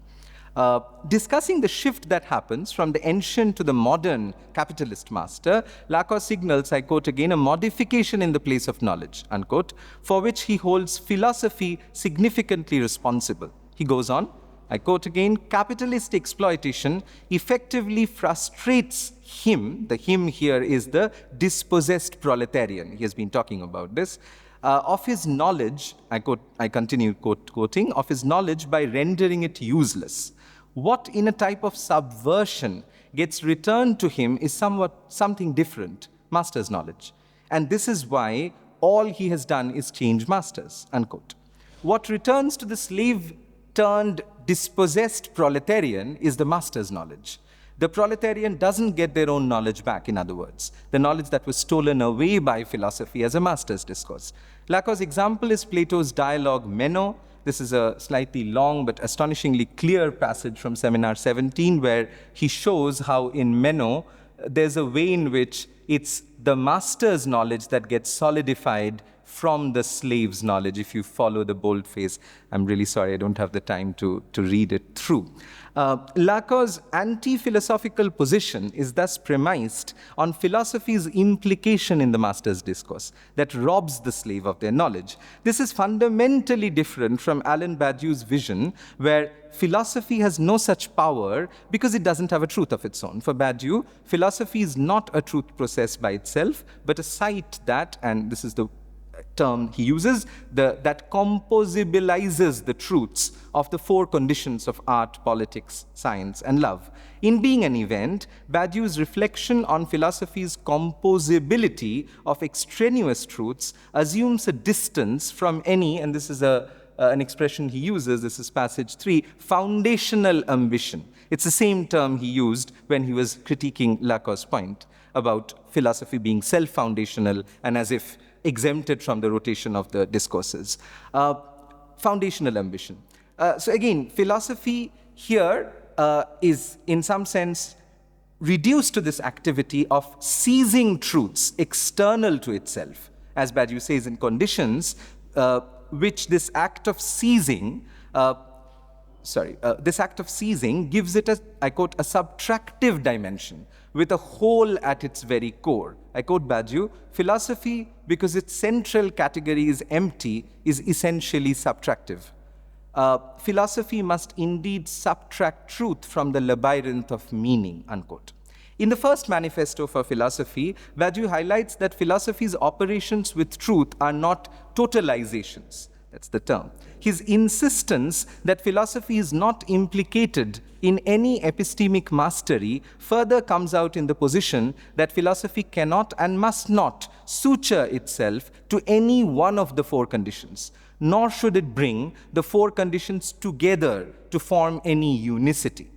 Discussing the shift that happens from the ancient to the modern capitalist master, Lacan signals, I quote again, a modification in the place of knowledge, unquote, for which he holds philosophy significantly responsible. He goes on, I quote again, capitalist exploitation effectively frustrates him, the him here is the dispossessed proletarian, he has been talking about this, of his knowledge, I continue quoting, of his knowledge by rendering it useless. What in a type of subversion gets returned to him is something different, master's knowledge. And this is why all he has done is change masters, unquote. What returns to the slave turned dispossessed proletarian is the master's knowledge. The proletarian doesn't get their own knowledge back, in other words, the knowledge that was stolen away by philosophy as a master's discourse. Lacan's example is Plato's dialogue Meno. This is a slightly long but astonishingly clear passage from Seminar 17 where he shows how in Meno there's a way in which it's the master's knowledge that gets solidified from the slave's knowledge. If you follow the boldface, I'm really sorry, I don't have the time to read it through. Lacan's anti-philosophical position is thus premised on philosophy's implication in the master's discourse that robs the slave of their knowledge. This is fundamentally different from Alain Badiou's vision, where philosophy has no such power because it doesn't have a truth of its own. For Badiou, philosophy is not a truth process by itself, but a site that, and this is the term he uses, that composibilizes the truths of the four conditions of art, politics, science, and love. In being an event, Badiou's reflection on philosophy's composibility of extraneous truths assumes a distance from any, and this is a an expression he uses, this is passage 3, foundational ambition. It's the same term he used when he was critiquing Lacan's point about philosophy being self-foundational and as if exempted from the rotation of the discourses. Foundational ambition. So again, philosophy here is in some sense reduced to this activity of seizing truths external to itself, as Badiou says in Conditions, which this act of seizing, this act of seizing gives it a, I quote, a subtractive dimension with a whole at its very core. I quote Badiou, philosophy, because its central category is empty, is essentially subtractive. Philosophy must indeed subtract truth from the labyrinth of meaning, unquote. In the first manifesto for philosophy, Badiou highlights that philosophy's operations with truth are not totalizations. That's the term. His insistence that philosophy is not implicated in any epistemic mastery further comes out in the position that philosophy cannot and must not suture itself to any one of the four conditions, nor should it bring the four conditions together to form any unicity.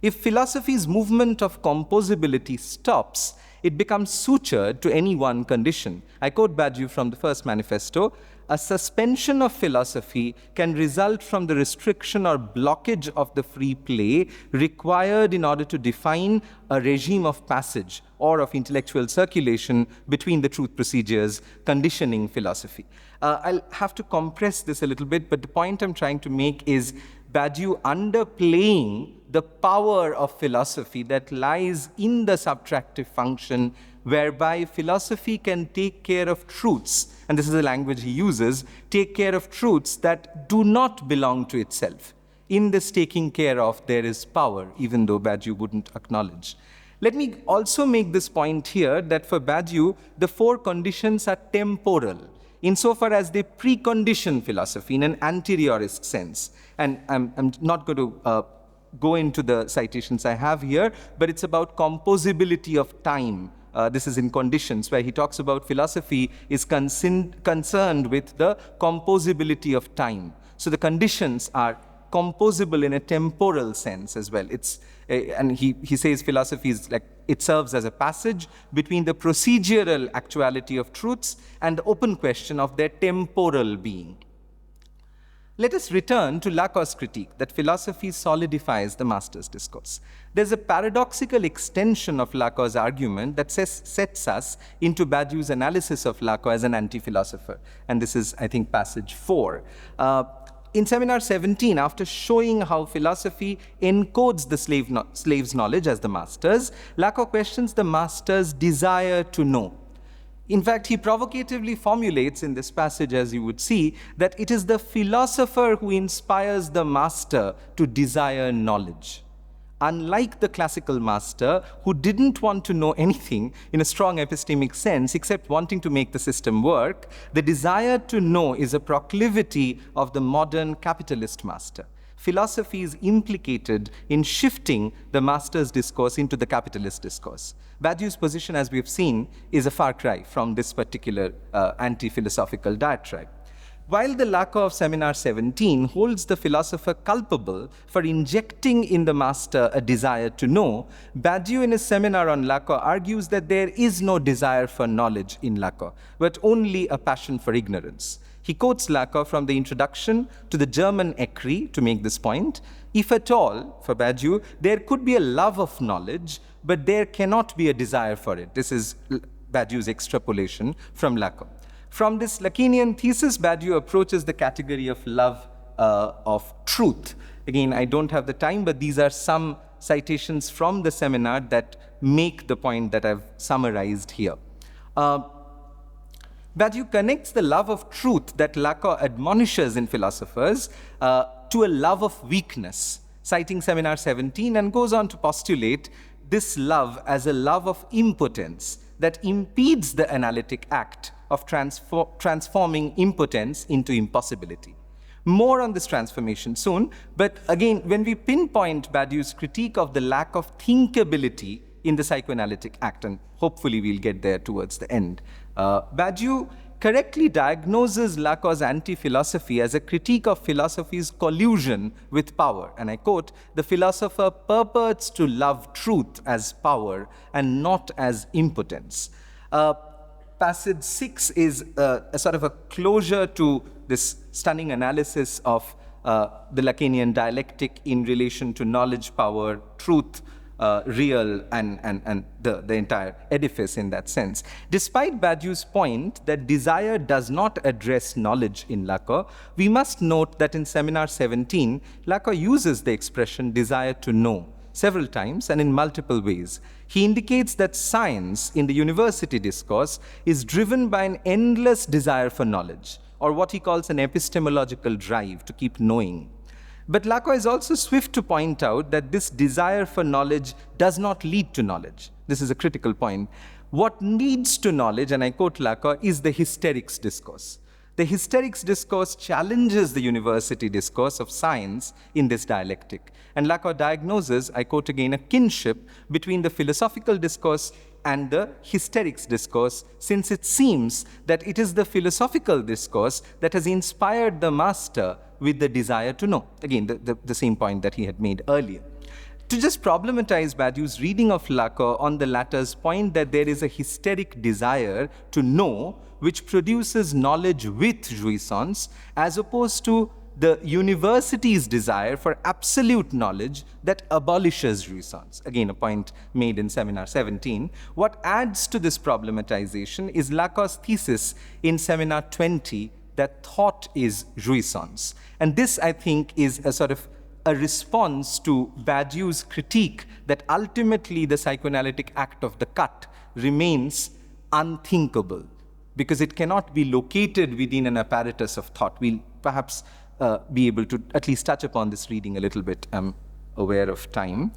If philosophy's movement of composability stops, it becomes sutured to any one condition. I quote Badiou from the first manifesto, a suspension of philosophy can result from the restriction or blockage of the free play required in order to define a regime of passage or of intellectual circulation between the truth procedures conditioning philosophy. I'll have to compress this a little bit, but the point I'm trying to make is Badiou underplaying the power of philosophy that lies in the subtractive function, whereby philosophy can take care of truths, and this is the language he uses, take care of truths that do not belong to itself. In this taking care of, there is power, even though Badiou wouldn't acknowledge. Let me also make this point here that for Badiou, the four conditions are temporal, insofar as they precondition philosophy in an anteriorist sense. And I'm not going to go into the citations I have here, but it's about composability of time. This is in Conditions, where he talks about philosophy is concerned with the composability of time. So the conditions are composable in a temporal sense as well. And he says philosophy is like, it serves as a passage between the procedural actuality of truths and the open question of their temporal being. Let us return to Lacan's critique that philosophy solidifies the master's discourse. There's a paradoxical extension of Lacan's argument that sets us into Badiou's analysis of Lacan as an anti-philosopher. And this is, I think, passage 4. In Seminar 17, after showing how philosophy encodes the slave's knowledge as the master's, Lacan questions the master's desire to know. In fact, he provocatively formulates in this passage, as you would see, that it is the philosopher who inspires the master to desire knowledge. Unlike the classical master, who didn't want to know anything in a strong epistemic sense except wanting to make the system work, the desire to know is a proclivity of the modern capitalist master. Philosophy is implicated in shifting the master's discourse into the capitalist discourse. Badiou's position, as we've seen, is a far cry from this particular anti-philosophical diatribe. While the Lacan of Seminar 17 holds the philosopher culpable for injecting in the master a desire to know, Badiou in his seminar on Lacan argues that there is no desire for knowledge in Lacan, but only a passion for ignorance. He quotes Lacan from the introduction to the German Ecrit to make this point. If at all, for Badiou, there could be a love of knowledge, but there cannot be a desire for it. This is Badiou's extrapolation from Lacan. From this Lacanian thesis, Badiou approaches the category of love of truth. Again, I don't have the time, but these are some citations from the seminar that make the point that I've summarized here. Badiou connects the love of truth that Lacan admonishes in philosophers to a love of weakness, citing Seminar 17, and goes on to postulate this love as a love of impotence that impedes the analytic act of transforming impotence into impossibility. More on this transformation soon, but again, when we pinpoint Badiou's critique of the lack of thinkability in the psychoanalytic act, and hopefully we'll get there towards the end, Badiou correctly diagnoses Lacan's anti-philosophy as a critique of philosophy's collusion with power. And I quote, "The philosopher purports to love truth as power and not as impotence." Passage 6 is a sort of a closure to this stunning analysis of the Lacanian dialectic in relation to knowledge, power, truth, real, and the entire edifice in that sense. Despite Badiou's point that desire does not address knowledge in Lacan, we must note that in Seminar 17, Lacan uses the expression desire to know several times and in multiple ways. He indicates that science in the university discourse is driven by an endless desire for knowledge, or what he calls an epistemological drive to keep knowing. But Lacan is also swift to point out that this desire for knowledge does not lead to knowledge. This is a critical point. What leads to knowledge, and I quote Lacan, is the hysterics discourse. The hysterics discourse challenges the university discourse of science in this dialectic. And Lacan diagnoses, I quote again, a kinship between the philosophical discourse and the hysterics discourse, since it seems that it is the philosophical discourse that has inspired the master with the desire to know. Again, the same point that he had made earlier. To just problematize Badiou's reading of Lacan on the latter's point that there is a hysteric desire to know which produces knowledge with jouissance, as opposed to the university's desire for absolute knowledge that abolishes jouissance. Again, a point made in Seminar 17. What adds to this problematization is Lacan's thesis in Seminar 20 that thought is jouissance. And this, I think, is a sort of a response to Badiou's critique that ultimately the psychoanalytic act of the cut remains unthinkable because it cannot be located within an apparatus of thought. We'll perhaps be able to at least touch upon this reading a little bit. I'm aware of time.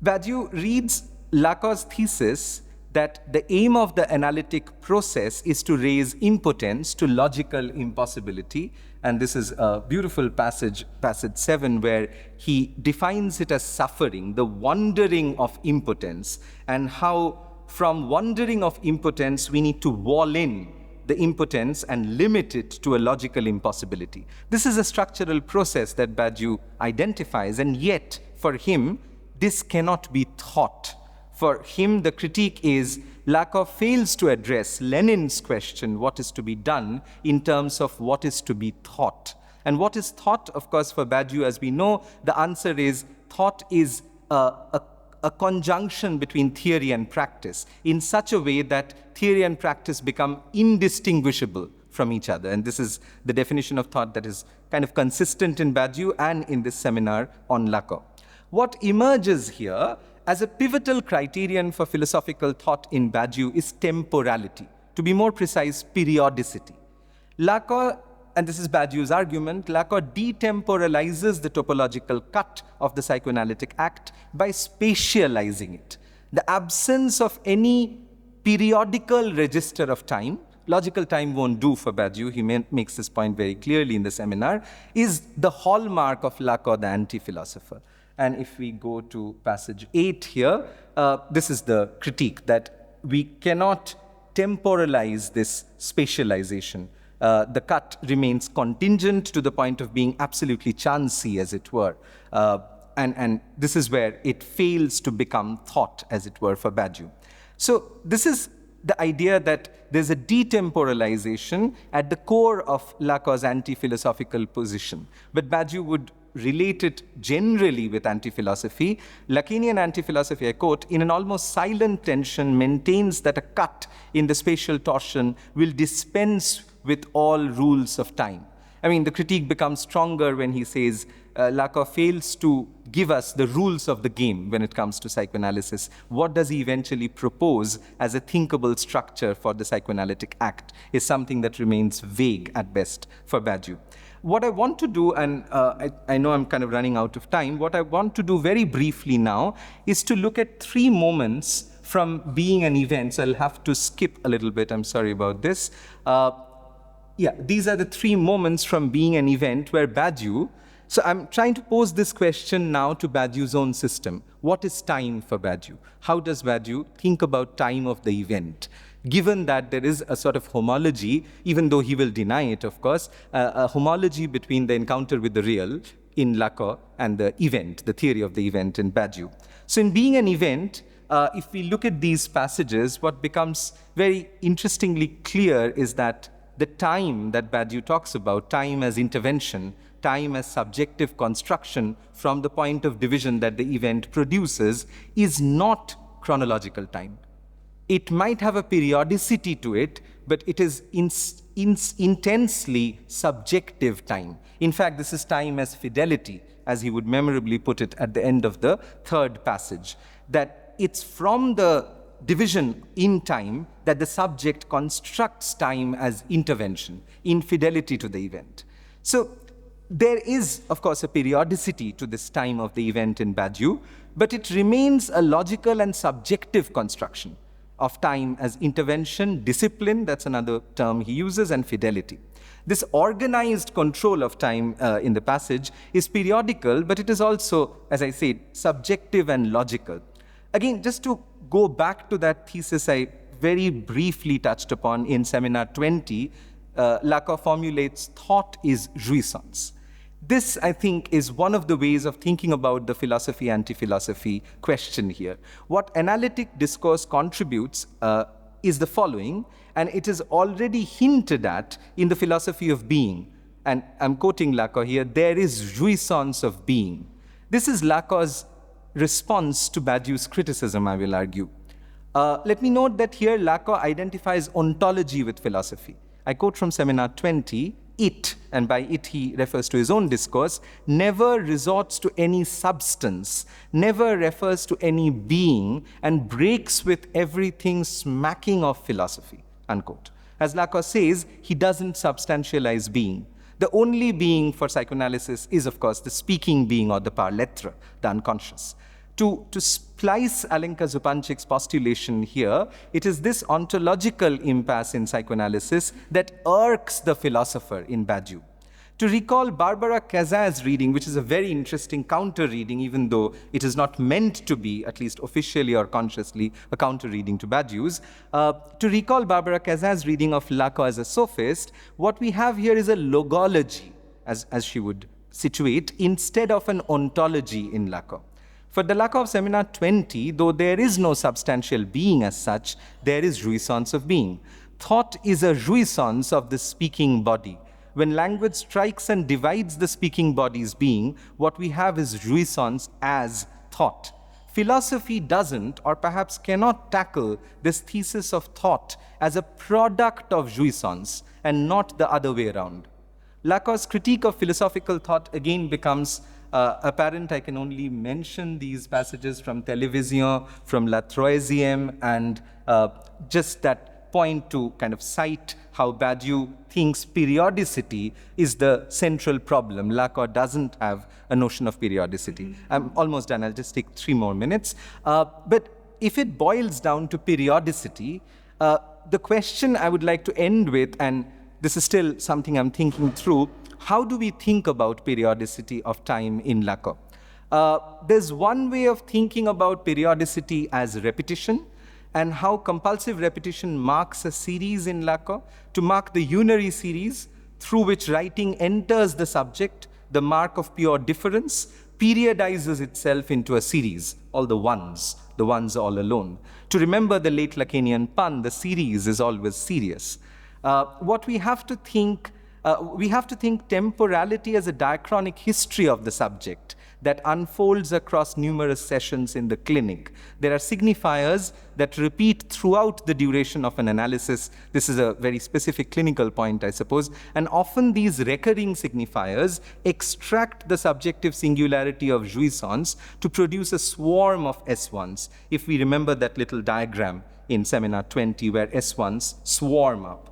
Badiou reads Lacan's thesis that the aim of the analytic process is to raise impotence to logical impossibility. And this is a beautiful passage 7, where he defines it as suffering, the wandering of impotence, and how from wandering of impotence we need to wall in the impotence and limit it to a logical impossibility. This is a structural process that Badiou identifies, and yet for him this cannot be taught. For him, the critique is Lacan fails to address Lenin's question, what is to be done, in terms of what is to be thought. And what is thought, of course, for Badiou, as we know, the answer is thought is a conjunction between theory and practice in such a way that theory and practice become indistinguishable from each other. And this is the definition of thought that is kind of consistent in Badiou and in this seminar on Lacan. What emerges here as a pivotal criterion for philosophical thought in Badiou is temporality. To be more precise, periodicity. Lacan, and this is Badiou's argument, Lacan detemporalizes the topological cut of the psychoanalytic act by spatializing it. The absence of any periodical register of time, logical time won't do for Badiou, he makes this point very clearly in the seminar, is the hallmark of Lacan, the anti-philosopher. And if we go to passage 8 here, this is the critique that we cannot temporalize this spatialization. The cut remains contingent to the point of being absolutely chancy, as it were. And this is where it fails to become thought, as it were, for Badiou. So this is the idea that there's a detemporalization at the core of Lacan's anti-philosophical position. But Badiou would relate it generally with anti-philosophy. Lacanian anti-philosophy, I quote, in an almost silent tension maintains that a cut in the spatial torsion will dispense with all rules of time. I mean, the critique becomes stronger when he says Lacan fails to give us the rules of the game when it comes to psychoanalysis. What does he eventually propose as a thinkable structure for the psychoanalytic act is something that remains vague at best for Badiou. What I want to do, and I know I'm kind of running out of time, what I want to do very briefly now is to look at 3 moments from being an event. So I'll have to skip a little bit, I'm sorry about this. These are the 3 moments from being an event where Badiou, so I'm trying to pose this question now to Badiou's own system. What is time for Badiou? How does Badiou think about time of the event? given that there is a sort of homology, even though he will deny it, of course, a homology between the encounter with the real in Lacan and the event, the theory of the event in Badiou. So in being an event, if we look at these passages, what becomes very interestingly clear is that the time that Badiou talks about, time as intervention, time as subjective construction from the point of division that the event produces, is not chronological time. It might have a periodicity to it, but it is intensely subjective time. In fact, this is time as fidelity, as he would memorably put it at the end of the third passage, that it's from the division in time that the subject constructs time as intervention, infidelity to the event. So there is, of course, a periodicity to this time of the event in Badiou, but it remains a logical and subjective construction of time as intervention, discipline, that's another term he uses, and fidelity. This organized control of time in the passage is periodical, but it is also, as I said, subjective and logical. Again, just to go back to that thesis I very briefly touched upon in Seminar 20, Lacan formulates thought is jouissance. This, I think, is one of the ways of thinking about the philosophy-anti-philosophy question here. What analytic discourse contributes is the following, and it is already hinted at in the philosophy of being. And I'm quoting Lacan here, there is jouissance of being. This is Lacan's response to Badiou's criticism, I will argue. Let me note that here Lacan identifies ontology with philosophy. I quote from Seminar 20, it, and by it he refers to his own discourse, never resorts to any substance, never refers to any being, and breaks with everything smacking of philosophy, unquote. As Lacan says, he doesn't substantialize being. The only being for psychoanalysis is, of course, the speaking being or the par l'être, the unconscious. To splice Alenka Zupančic's postulation here, it is this ontological impasse in psychoanalysis that irks the philosopher in Badiou. To recall Barbara Cazin's reading, which is a very interesting counter-reading, even though it is not meant to be, at least officially or consciously, a counter-reading to Badiou's, to recall Barbara Cazin's reading of Lacan as a sophist, what we have here is a logology, as she would situate, instead of an ontology in Lacan. For the Lacan of Seminar 20, though there is no substantial being as such, there is jouissance of being. Thought is a jouissance of the speaking body. When language strikes and divides the speaking body's being, what we have is jouissance as thought. Philosophy doesn't, or perhaps cannot tackle this thesis of thought as a product of jouissance and not the other way around. Lacan's critique of philosophical thought again becomes apparent. I can only mention these passages from Télévision, from La Troisième, and just that point to kind of cite how Badiou thinks periodicity is the central problem. Lacan doesn't have a notion of periodicity. I'm almost done. I'll just take 3 more minutes. But if it boils down to periodicity, the question I would like to end with, and this is still something I'm thinking through, how do we think about periodicity of time in Lacan? There's one way of thinking about periodicity as repetition, and how compulsive repetition marks a series in Lacan, to mark the unary series through which writing enters the subject, the mark of pure difference, periodizes itself into a series, all the ones all alone. To remember the late Lacanian pun, the series is always serious. What we have to think temporality as a diachronic history of the subject that unfolds across numerous sessions in the clinic. There are signifiers that repeat throughout the duration of an analysis. This is a very specific clinical point, I suppose. And often these recurring signifiers extract the subjective singularity of jouissance to produce a swarm of S1s. If we remember that little diagram in Seminar 20 where S1s swarm up.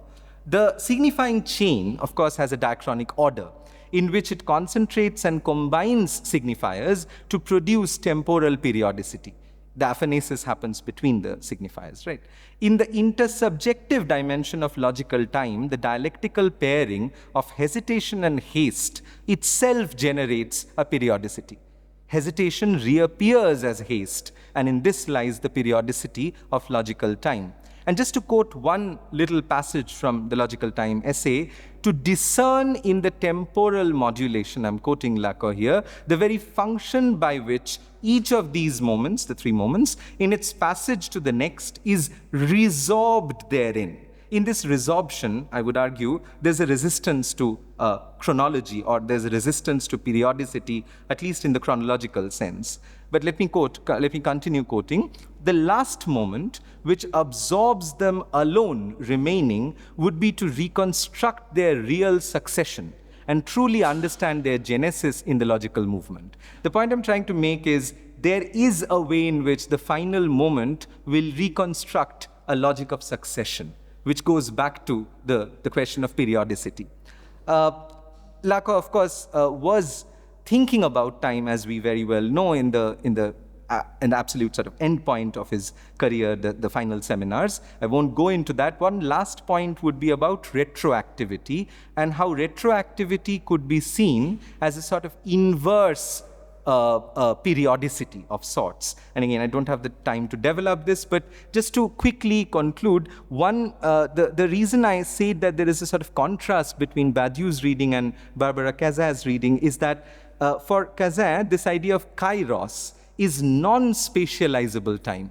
The signifying chain, of course, has a diachronic order in which it concentrates and combines signifiers to produce temporal periodicity. The aphanesis happens between the signifiers, right? In the intersubjective dimension of logical time, the dialectical pairing of hesitation and haste itself generates a periodicity. Hesitation reappears as haste, and in this lies the periodicity of logical time. And just to quote one little passage from the Logical Time essay, to discern in the temporal modulation, I'm quoting Lacan here, the very function by which each of these moments, the three moments, in its passage to the next is resorbed therein. In this resorption, I would argue, there's a resistance to chronology, or there's a resistance to periodicity, at least in the chronological sense. But let me continue quoting. The last moment, which absorbs them alone remaining, would be to reconstruct their real succession and truly understand their genesis in the logical movement. The point I'm trying to make is there is a way in which the final moment will reconstruct a logic of succession, which goes back to the question of periodicity. Lacan, of course, was thinking about time, as we very well know, in the absolute sort of end point of his career, the final seminars. I won't go into that. One last point would be about retroactivity, and how retroactivity could be seen as a sort of inverse periodicity of sorts. And again, I don't have the time to develop this, but just to quickly conclude, the reason I say that there is a sort of contrast between Badiou's reading and Barbara Cazin's reading is that for Cazin, this idea of kairos is non-spatializable time,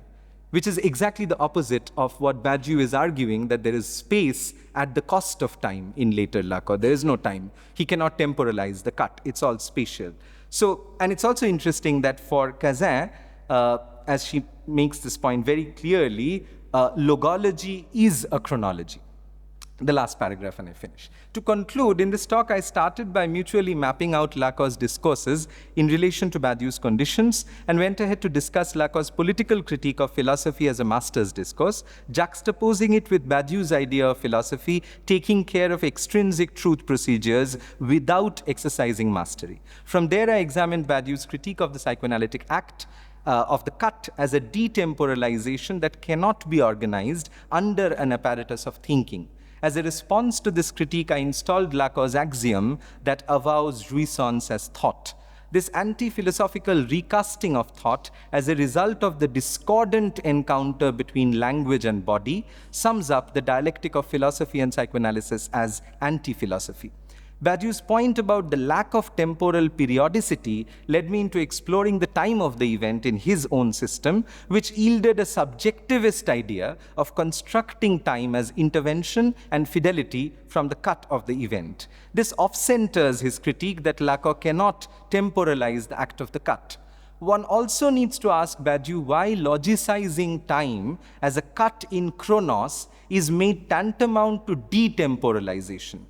which is exactly the opposite of what Badiou is arguing, that there is space at the cost of time in later Lacan. There is no time. He cannot temporalize the cut. It's all spatial. So, and it's also interesting that for Cazin, as she makes this point very clearly, logology is a chronology. The last paragraph and I finish. To conclude, in this talk, I started by mutually mapping out Lacan's discourses in relation to Badiou's conditions and went ahead to discuss Lacan's political critique of philosophy as a master's discourse, juxtaposing it with Badiou's idea of philosophy taking care of extrinsic truth procedures without exercising mastery. From there, I examined Badiou's critique of the psychoanalytic act of the cut as a detemporalization that cannot be organized under an apparatus of thinking. As a response to this critique, I installed Lacan's axiom that avows jouissance as thought. This anti-philosophical recasting of thought as a result of the discordant encounter between language and body sums up the dialectic of philosophy and psychoanalysis as anti-philosophy. Badiou's point about the lack of temporal periodicity led me into exploring the time of the event in his own system, which yielded a subjectivist idea of constructing time as intervention and fidelity from the cut of the event. This off-centers his critique that Lacan cannot temporalize the act of the cut. One also needs to ask Badiou why logicizing time as a cut in chronos is made tantamount to detemporalization.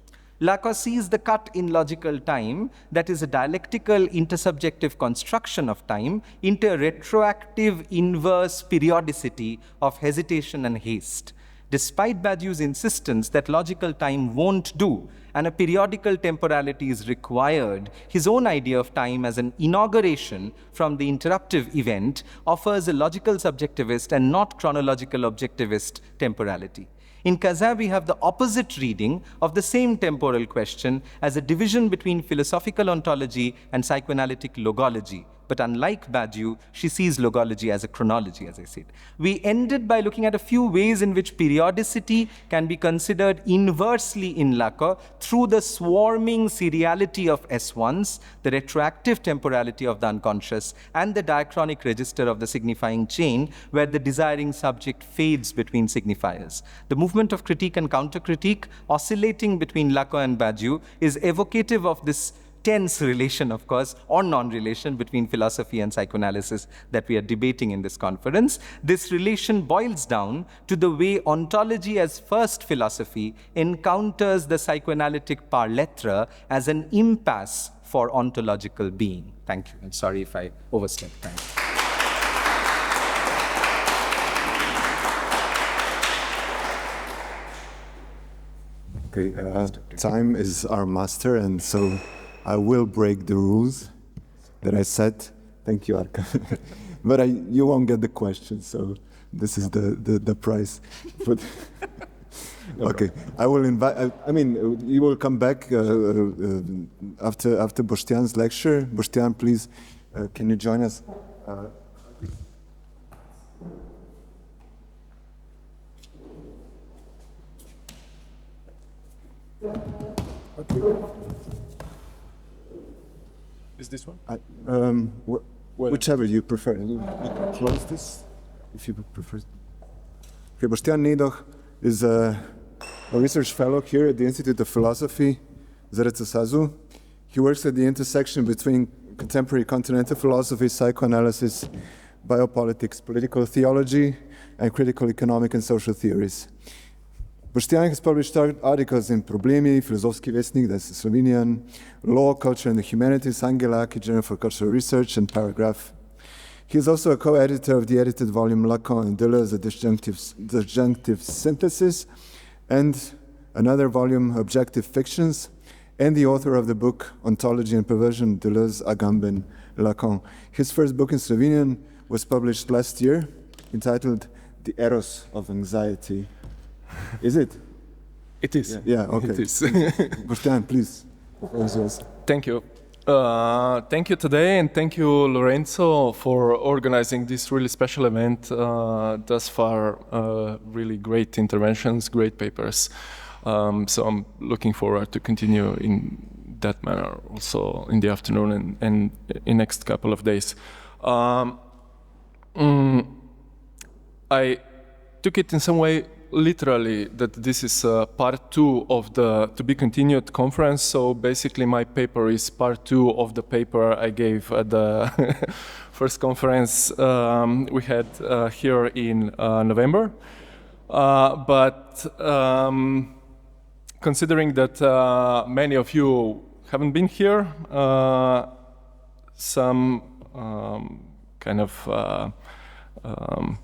Lacan sees the cut in logical time, that is a dialectical intersubjective construction of time, into a retroactive inverse periodicity of hesitation and haste. Despite Badiou's insistence that logical time won't do and a periodical temporality is required, his own idea of time as an inauguration from the interruptive event offers a logical subjectivist and not chronological objectivist temporality. In Cazin, we have the opposite reading of the same temporal question as a division between philosophical ontology and psychoanalytic logology. But unlike Badiou, she sees logology as a chronology, as I said. We ended by looking at a few ways in which periodicity can be considered inversely in Lacan through the swarming seriality of S1s, the retroactive temporality of the unconscious, and the diachronic register of the signifying chain, where the desiring subject fades between signifiers. The movement of critique and counter-critique, oscillating between Lacan and Badiou, is evocative of this tense relation, of course, or non-relation between philosophy and psychoanalysis that we are debating in this conference. This relation boils down to the way ontology as first philosophy encounters the psychoanalytic par lettre as an impasse for ontological being. Thank you. I'm sorry if I overstepped time. Okay, time is our master, and so I will break the rules that I set. Thank you, Arka. But you won't get the question, so this is the price. But okay, I will invite. I mean, you will come back after Boštjan's lecture. Boštjan, please, can you join us? Is this one? Whichever you prefer. You can close this if you prefer. Okay, Boštjan Nedoh is a research fellow here at the Institute of Philosophy, ZRC. He works at the intersection between contemporary continental philosophy, psychoanalysis, biopolitics, political theology, and critical economic and social theories. Boštjan has published articles in Problemi, Filozofski Vesnik, that's Slovenian, Law, Culture and the Humanities, Angelaki, Journal for Cultural Research, and Paragraph. He is also a co-editor of the edited volume Lacan and Deleuze, a disjunctive synthesis, and another volume, Objective Fictions, and the author of the book Ontology and Perversion, Deleuze, Agamben, Lacan. His first book in Slovenian was published last year, entitled The Eros of Anxiety. Is it? It is. Yeah, okay. It is. Boštjan, please. Thank you. Thank you today, and thank you, Lorenzo, for organizing this really special event. Thus far, really great interventions, great papers. So I'm looking forward to continue in that manner also in the afternoon and in next couple of days. I took it in some way literally that this is part 2 of the to be continued conference. So basically my paper is part 2 of the paper I gave at the first conference we had here in November. But considering that many of you haven't been here, some kind of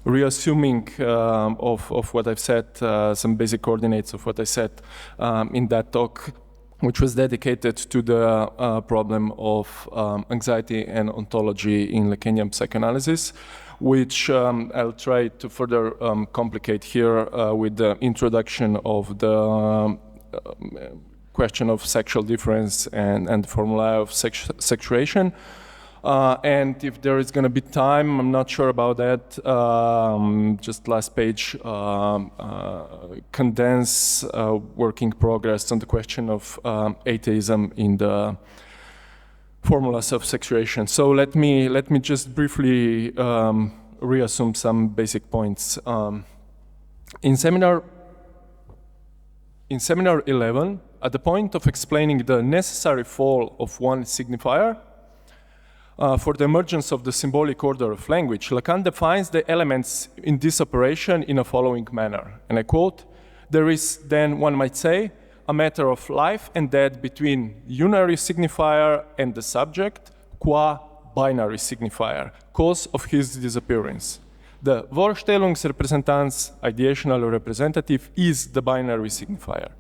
reassuming of what I've said, some basic coordinates of what I said in that talk, which was dedicated to the problem of anxiety and ontology in Lacanian psychoanalysis, which I'll try to further complicate here with the introduction of the question of sexual difference and the formula of sexuation. And if there is going to be time, I'm not sure about that, just last page, condense working progress on the question of atheism in the formulas of sexuation. So let me just briefly reassume some basic points. In seminar 11, at the point of explaining the necessary fall of one signifier, for the emergence of the symbolic order of language, Lacan defines the elements in this operation in a following manner. And I quote, "There is then, one might say, a matter of life and death between unary signifier and the subject, qua binary signifier, cause of his disappearance. The Vorstellungsrepräsentanz, ideational representative, is the binary signifier.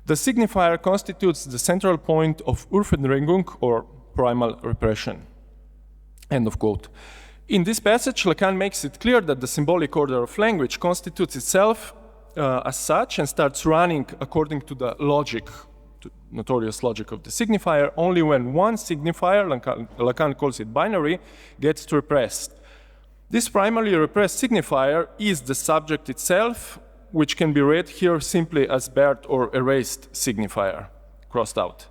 The signifier constitutes the central point of Urverdrängung, or primal repression." End of quote. In this passage, Lacan makes it clear that the symbolic order of language constitutes itself as such and starts running according to the logic, to notorious logic of the signifier, only when one signifier, Lacan calls it binary, gets repressed. This primarily repressed signifier is the subject itself, which can be read here simply as barred or erased signifier, crossed out.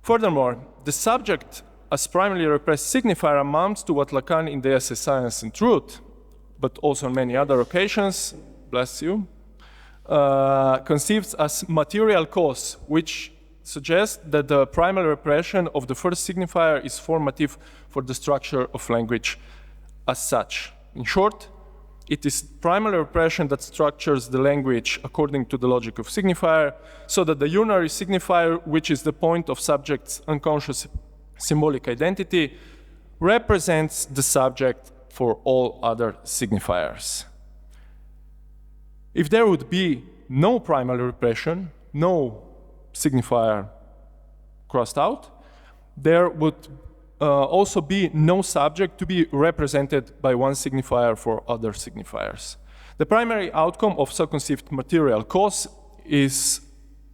Furthermore, the subject as primarily repressed signifier amounts to what Lacan in the essay Science and Truth, but also on many other occasions, bless you, conceives as material cause, which suggests that the primary repression of the first signifier is formative for the structure of language as such. In short, it is primary repression that structures the language according to the logic of signifier, so that the unary signifier, which is the point of subject's unconscious symbolic identity, represents the subject for all other signifiers. If there would be no primary repression, no signifier crossed out, there would also be no subject to be represented by one signifier for other signifiers. The primary outcome of so conceived material cause is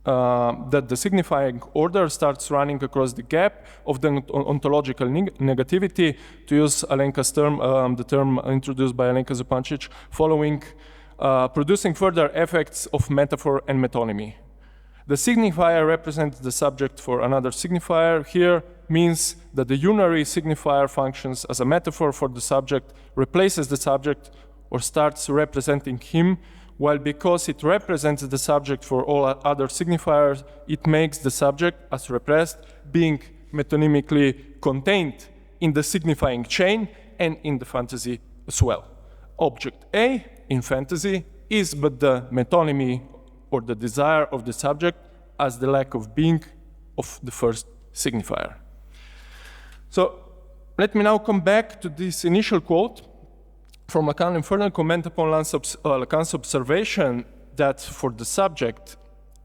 that the signifying order starts running across the gap of the ontological negativity, to use Alenka's term, the term introduced by Alenka Zupancic, following producing further effects of metaphor and metonymy. The signifier represents the subject for another signifier. Here means that the unary signifier functions as a metaphor for the subject, replaces the subject, or starts representing him, while because it represents the subject for all other signifiers, it makes the subject, as repressed, being metonymically contained in the signifying chain and in the fantasy as well. Object A in fantasy is but the metonymy or the desire of the subject as the lack of being of the first signifier. So let me now come back to this initial quote from Lacan and further comment upon Lacan's observation that for the subject,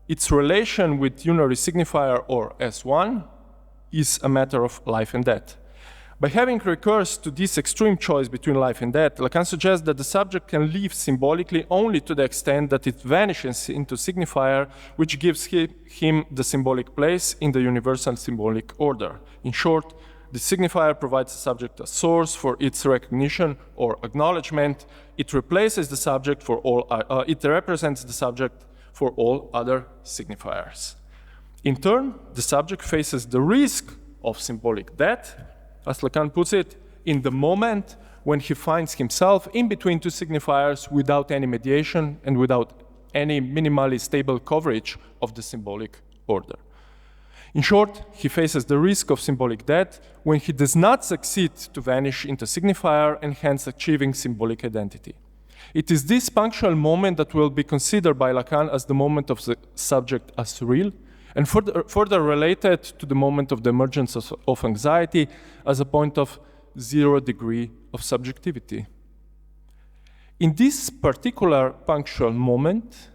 its relation with unary signifier or S1 is a matter of life and death. By having recourse to this extreme choice between life and death, Lacan suggests that the subject can live symbolically only to the extent that it vanishes into signifier, which gives him the symbolic place in the universal symbolic order. In short, the signifier provides the subject a source for its recognition or acknowledgement. It replaces the subject for all. It represents the subject for all other signifiers. In turn, the subject faces the risk of symbolic death, as Lacan puts it, in the moment when he finds himself in between two signifiers without any mediation and without any minimally stable coverage of the symbolic order. In short, he faces the risk of symbolic death when he does not succeed to vanish into signifier and hence achieving symbolic identity. It is this punctual moment that will be considered by Lacan as the moment of the subject as real, and further related to the moment of the emergence of anxiety as a point of 0 degree of subjectivity. In this particular punctual moment,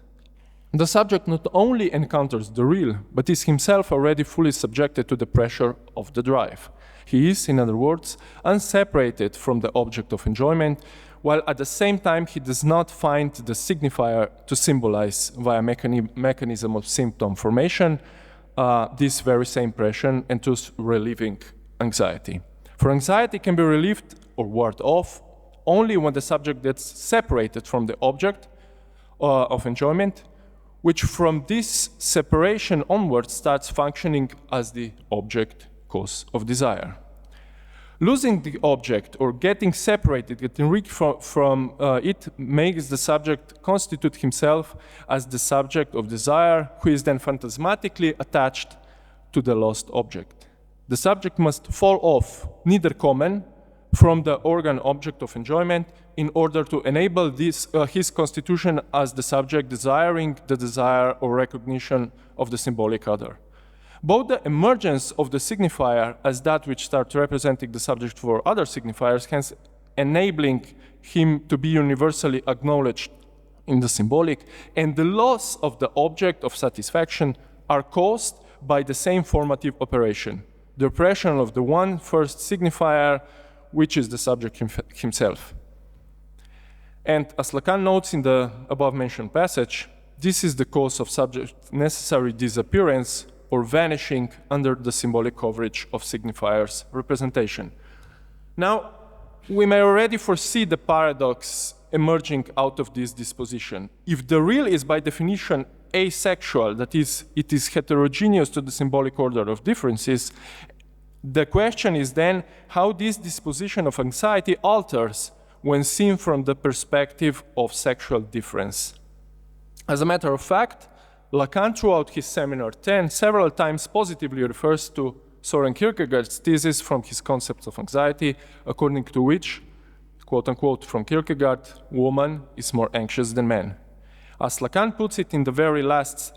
the subject not only encounters the real, but is himself already fully subjected to the pressure of the drive. He is, in other words, unseparated from the object of enjoyment, while at the same time he does not find the signifier to symbolize via mechanism of symptom formation this very same pressure and thus relieving anxiety. For anxiety can be relieved or warded off only when the subject gets separated from the object of enjoyment, which from this separation onward starts functioning as the object cause of desire. Losing the object or getting separated, getting rid from it, makes the subject constitute himself as the subject of desire, who is then phantasmatically attached to the lost object. The subject must fall off, neither common, from the organ object of enjoyment in order to enable his constitution as the subject desiring the desire or recognition of the symbolic other. Both the emergence of the signifier as that which starts representing the subject for other signifiers, hence enabling him to be universally acknowledged in the symbolic, and the loss of the object of satisfaction are caused by the same formative operation, the oppression of the one first signifier, which is the subject himself. And as Lacan notes in the above-mentioned passage, this is the cause of subject necessary disappearance or vanishing under the symbolic coverage of signifiers representation. Now, we may already foresee the paradox emerging out of this disposition. If the real is by definition asexual, that is, it is heterogeneous to the symbolic order of differences, the question is then how this disposition of anxiety alters when seen from the perspective of sexual difference. As a matter of fact, Lacan, throughout his Seminar 10, several times positively refers to Søren Kierkegaard's thesis from his concepts of anxiety, according to which, quote-unquote, from Kierkegaard, woman is more anxious than man. As Lacan puts it in the very last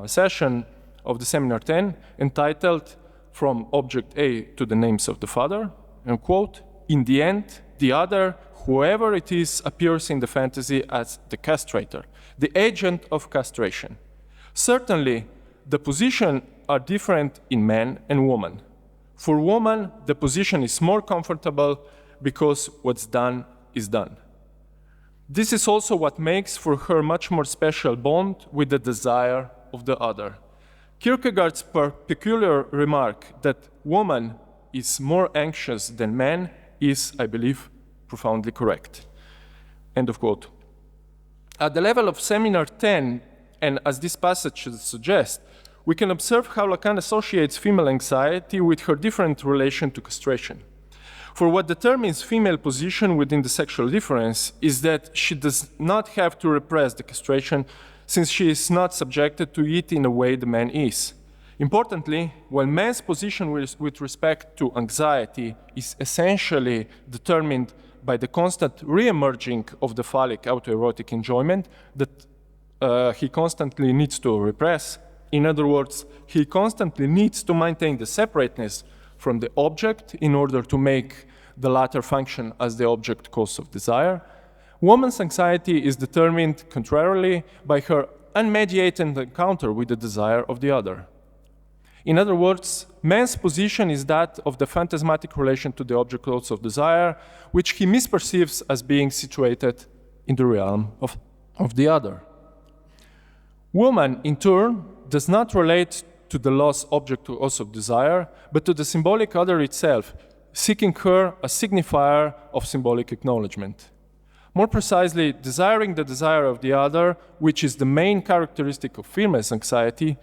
session of the Seminar 10, entitled From Object A to the Names of the Father, and quote, in the end, the other, whoever it is, appears in the fantasy as the castrator, the agent of castration. Certainly, the positions are different in man and woman. For woman, the position is more comfortable because what's done is done. This is also what makes for her much more special bond with the desire of the other. Kierkegaard's peculiar remark that woman is more anxious than man is, I believe, profoundly correct. End of quote. At the level of Seminar 10, And as this passage suggests, we can observe how Lacan associates female anxiety with her different relation to castration. For what determines female position within the sexual difference is that she does not have to repress the castration since she is not subjected to it in a way the man is. Importantly, while man's position with respect to anxiety is essentially determined by the constant re-emerging of the phallic autoerotic enjoyment that he constantly needs to repress, in other words, he constantly needs to maintain the separateness from the object in order to make the latter function as the object cause of desire. Woman's anxiety is determined, contrarily, by her unmediated encounter with the desire of the other. In other words, man's position is that of the phantasmatic relation to the object cause of desire, which he misperceives as being situated in the realm of the other. Woman, in turn, does not relate to the lost object cause of desire, but to the symbolic other itself, seeking her a signifier of symbolic acknowledgement. More precisely, desiring the desire of the other, which is the main characteristic of female's anxiety,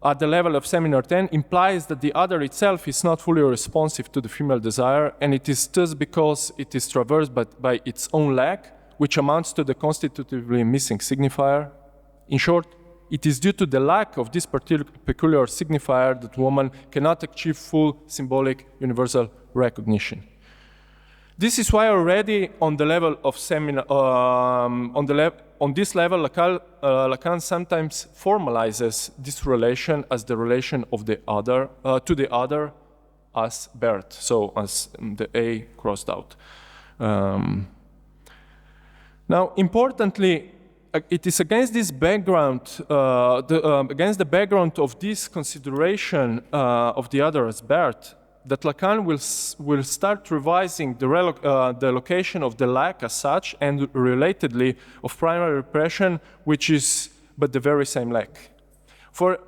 at the level of seminar 10, implies that the other itself is not fully responsive to the female desire, and it is thus because it is traversed by its own lack, which amounts to the constitutively missing signifier. In short, it is due to the lack of this peculiar signifier that woman cannot achieve full symbolic universal recognition. This is why already on the level of seminar, on this level, Lacan sometimes formalizes this relation as the relation of the other to the other as Bert, so as the A crossed out. Now, importantly, it is against this background, against the background of this consideration of the other as Bert, that Lacan will start revising the location of the lack as such, and relatedly of primary repression, which is but the very same lack. For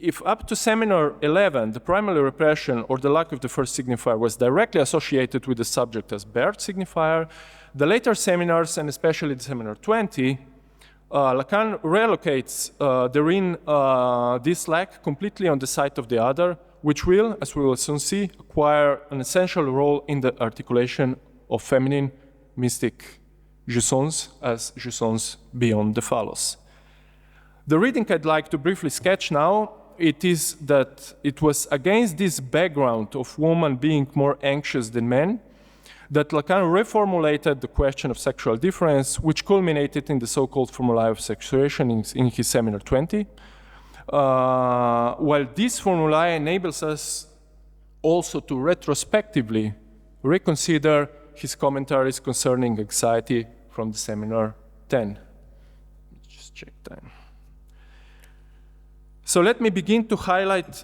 if up to seminar 11, the primary repression or the lack of the first signifier was directly associated with the subject as Bert signifier, the later seminars, and especially the seminar 20, Lacan relocates therein this lack completely on the side of the other, which will, as we will soon see, acquire an essential role in the articulation of feminine mystic jouissance as jouissance beyond the phallus. The reading I'd like to briefly sketch now, it is that it was against this background of woman being more anxious than men that Lacan reformulated the question of sexual difference, which culminated in the so-called formulae of sexuation in his seminar 20. While this formulae enables us also to retrospectively reconsider his commentaries concerning anxiety from the seminar 10. Let's just check time. So let me begin to highlight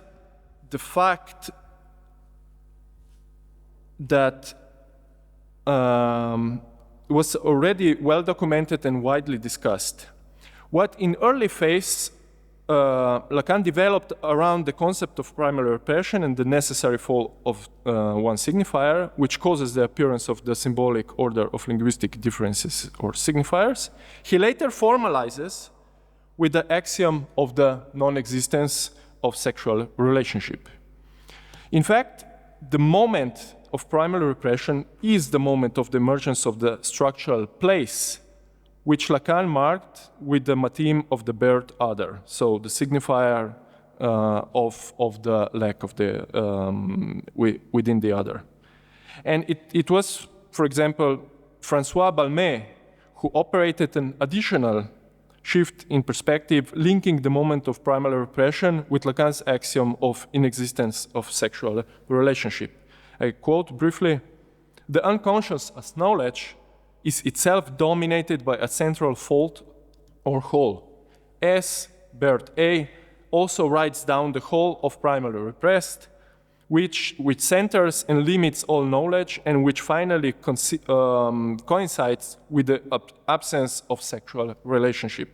the fact that was already well documented and widely discussed. What in early phase Lacan developed around the concept of primary repression and the necessary fall of one signifier, which causes the appearance of the symbolic order of linguistic differences or signifiers, he later formalizes with the axiom of the non-existence of sexual relationship. In fact, the moment of primary repression is the moment of the emergence of the structural place, which Lacan marked with the matheme of the Bert other, so the signifier of the lack of the within the other. And it was, for example, François Balmet who operated an additional shift in perspective, linking the moment of primary repression with Lacan's axiom of inexistence of sexual relationship. I quote briefly, "The unconscious as knowledge is itself dominated by a central fault or whole. As Bert A also writes down the whole of primary repressed, which centers and limits all knowledge and which finally coincides with the absence of sexual relationship.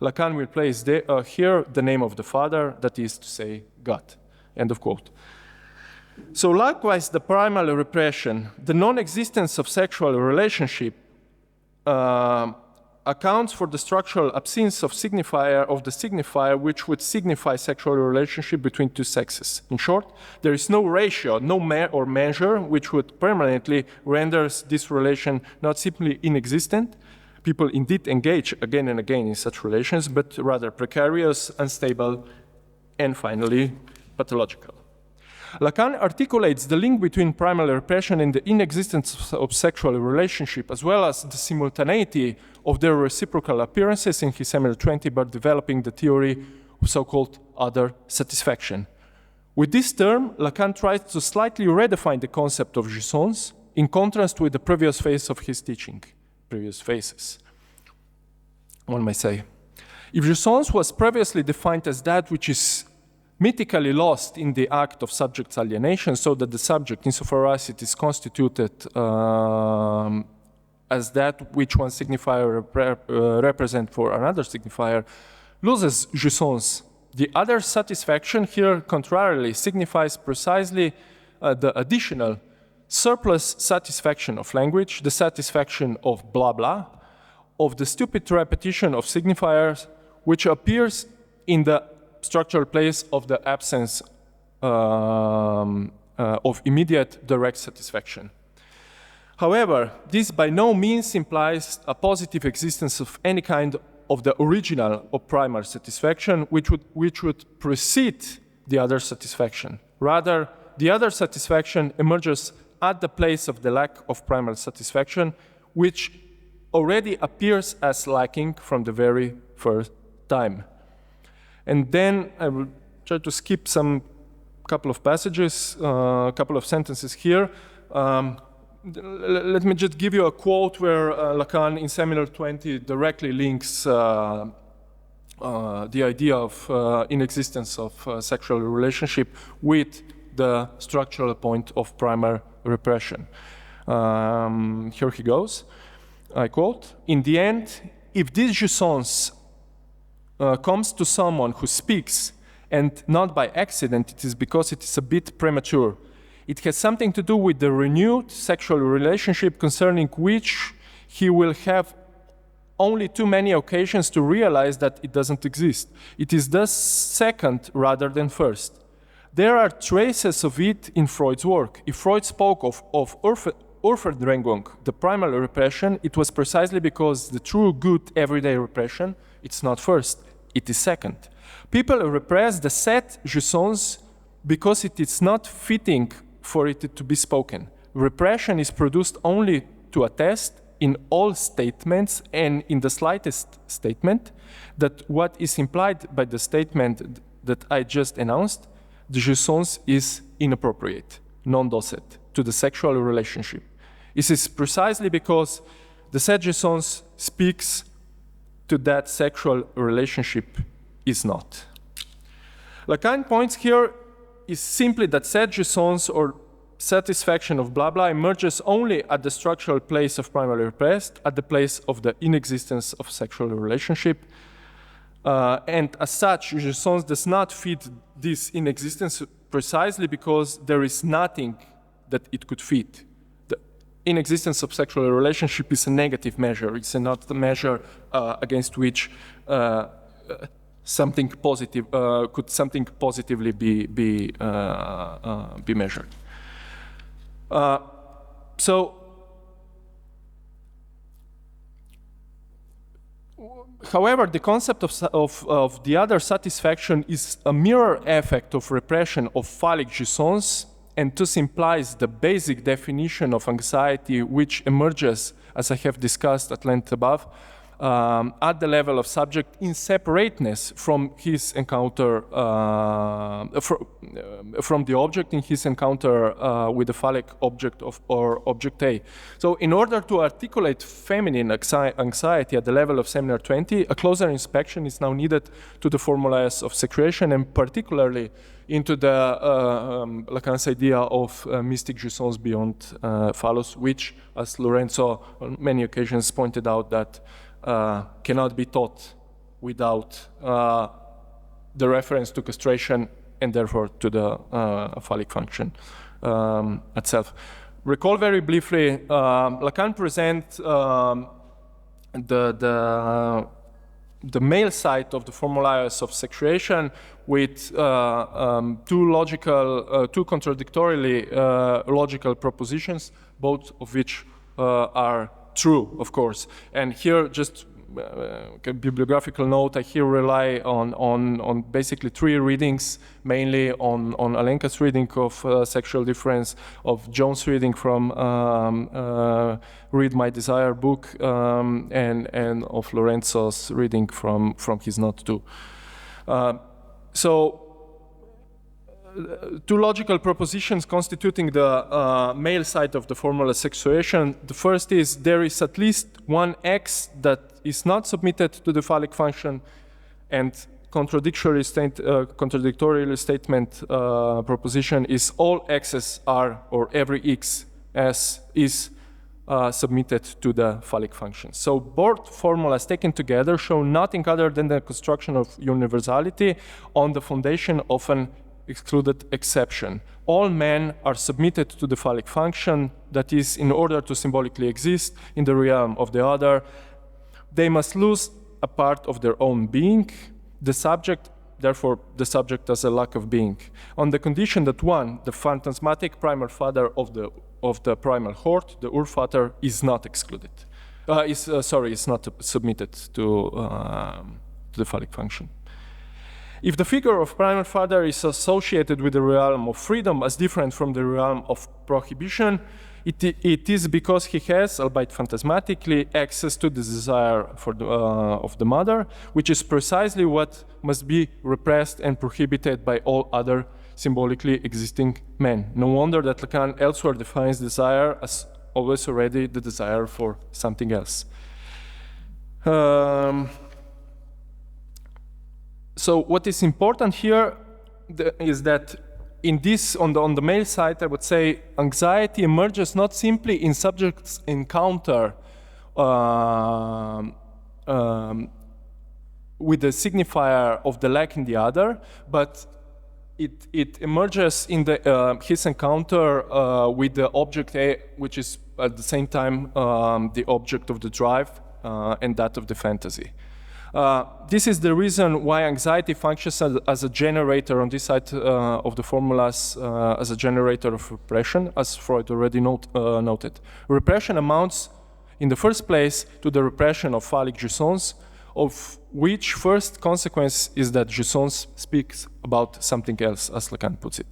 Lacan will place here the name of the Father, that is to say, God." End of quote. So likewise, the primary repression, the non-existence of sexual relationship, accounts for the structural absence of the signifier which would signify sexual relationship between two sexes. In short, there is no ratio, or measure which would permanently render this relation not simply inexistent. People indeed engage again and again in such relations, but rather precarious, unstable, and finally pathological. Lacan articulates the link between primal repression and the inexistence of sexual relationship, as well as the simultaneity of their reciprocal appearances in his seminal 20, by developing the theory of so-called other satisfaction. With this term, Lacan tries to slightly redefine the concept of jouissance in contrast with the previous phase of his teaching, previous phases. One may say, if jouissance was previously defined as that which is mythically lost in the act of subject's alienation, so that the subject, insofar as it is constituted as that which one signifier represents for another signifier, loses jouissance. The other satisfaction here, contrarily, signifies precisely the additional surplus satisfaction of language, the satisfaction of blah blah, of the stupid repetition of signifiers, which appears in the structural place of the absence of immediate direct satisfaction. However, this by no means implies a positive existence of any kind of the original or primal satisfaction, which would precede the other satisfaction. Rather, the other satisfaction emerges at the place of the lack of primal satisfaction, which already appears as lacking from the very first time. And then I will try to skip couple of passages, couple of sentences here. Let me just give you a quote where Lacan in Seminal 20 directly links the idea of inexistence of sexual relationship with the structural point of primal repression. Here he goes. I quote, "In the end, if this jouissance comes to someone who speaks, and not by accident, it is because it is a bit premature. It has something to do with the renewed sexual relationship concerning which he will have only too many occasions to realize that it doesn't exist. It is thus second rather than first. There are traces of it in Freud's work. If Freud spoke of Urverdrängung, the primal repression, it was precisely because the true good everyday repression, it's not first, it is second. People repress the set jouissance because it is not fitting for it to be spoken. Repression is produced only to attest in all statements and in the slightest statement that what is implied by the statement that I just announced, the jouissance is inappropriate, non-docet, to the sexual relationship. This is precisely because the said jouissance speaks to that sexual relationship is not. Lacan points here is simply that said jouissance or satisfaction of blah blah emerges only at the structural place of primarily repressed, at the place of the inexistence of sexual relationship. And as such, jouissance does not fit this inexistence precisely because there is nothing that it could fit. The inexistence of sexual relationship is a negative measure. It's not the measure against which something positive could something positively be measured. However, the concept of the other satisfaction is a mirror effect of repression of phallic jouissance, and thus implies the basic definition of anxiety which emerges, as I have discussed at length above, at the level of subject in separateness from his encounter, from the object in his encounter with the phallic object or object A. So in order to articulate feminine anxiety at the level of Seminar 20, a closer inspection is now needed to the formulas of secretion, and particularly into the Lacan's idea of mystic jouissance beyond phallus, which, as Lorenzo on many occasions pointed out, that cannot be taught without the reference to castration and therefore to the phallic function itself. Recall very briefly, Lacan presents the male side of the formulas of sexuation with two contradictorily logical propositions, both of which are true, of course. And here, just a bibliographical note, I here rely on basically three readings, mainly on Alenka's reading of Sexual Difference, of Jones' reading from Read My Desire book, and of Lorenzo's reading from his Note 2. Two logical propositions constituting the male side of the formula sexuation. The first is there is at least one X that is not submitted to the phallic function, and contradictory statement proposition is all X's are, or every X S is submitted to the phallic function. So both formulas taken together show nothing other than the construction of universality on the foundation of an excluded exception. All men are submitted to the phallic function, that is, in order to symbolically exist in the realm of the other, they must lose a part of their own being, the subject, therefore the subject has a lack of being, on the condition that one, the phantasmatic primal father of the primal horde, the Urvater, is not excluded, is not submitted to the phallic function. If the figure of primal father is associated with the realm of freedom as different from the realm of prohibition, it is because he has, albeit phantasmatically, access to the desire for of the mother, which is precisely what must be repressed and prohibited by all other symbolically existing men. No wonder that Lacan elsewhere defines desire as always already the desire for something else. So what is important here is that in this, on the male side, I would say anxiety emerges not simply in subjects encounter with the signifier of the lack in the other, but it emerges in his encounter with the object A, which is at the same time the object of the drive and that of the fantasy. This is the reason why anxiety functions as a generator on this side of the formulas, as a generator of repression, as Freud already noted. Repression amounts, in the first place, to the repression of phallic jouissance, of which first consequence is that jouissance speaks about something else, as Lacan puts it.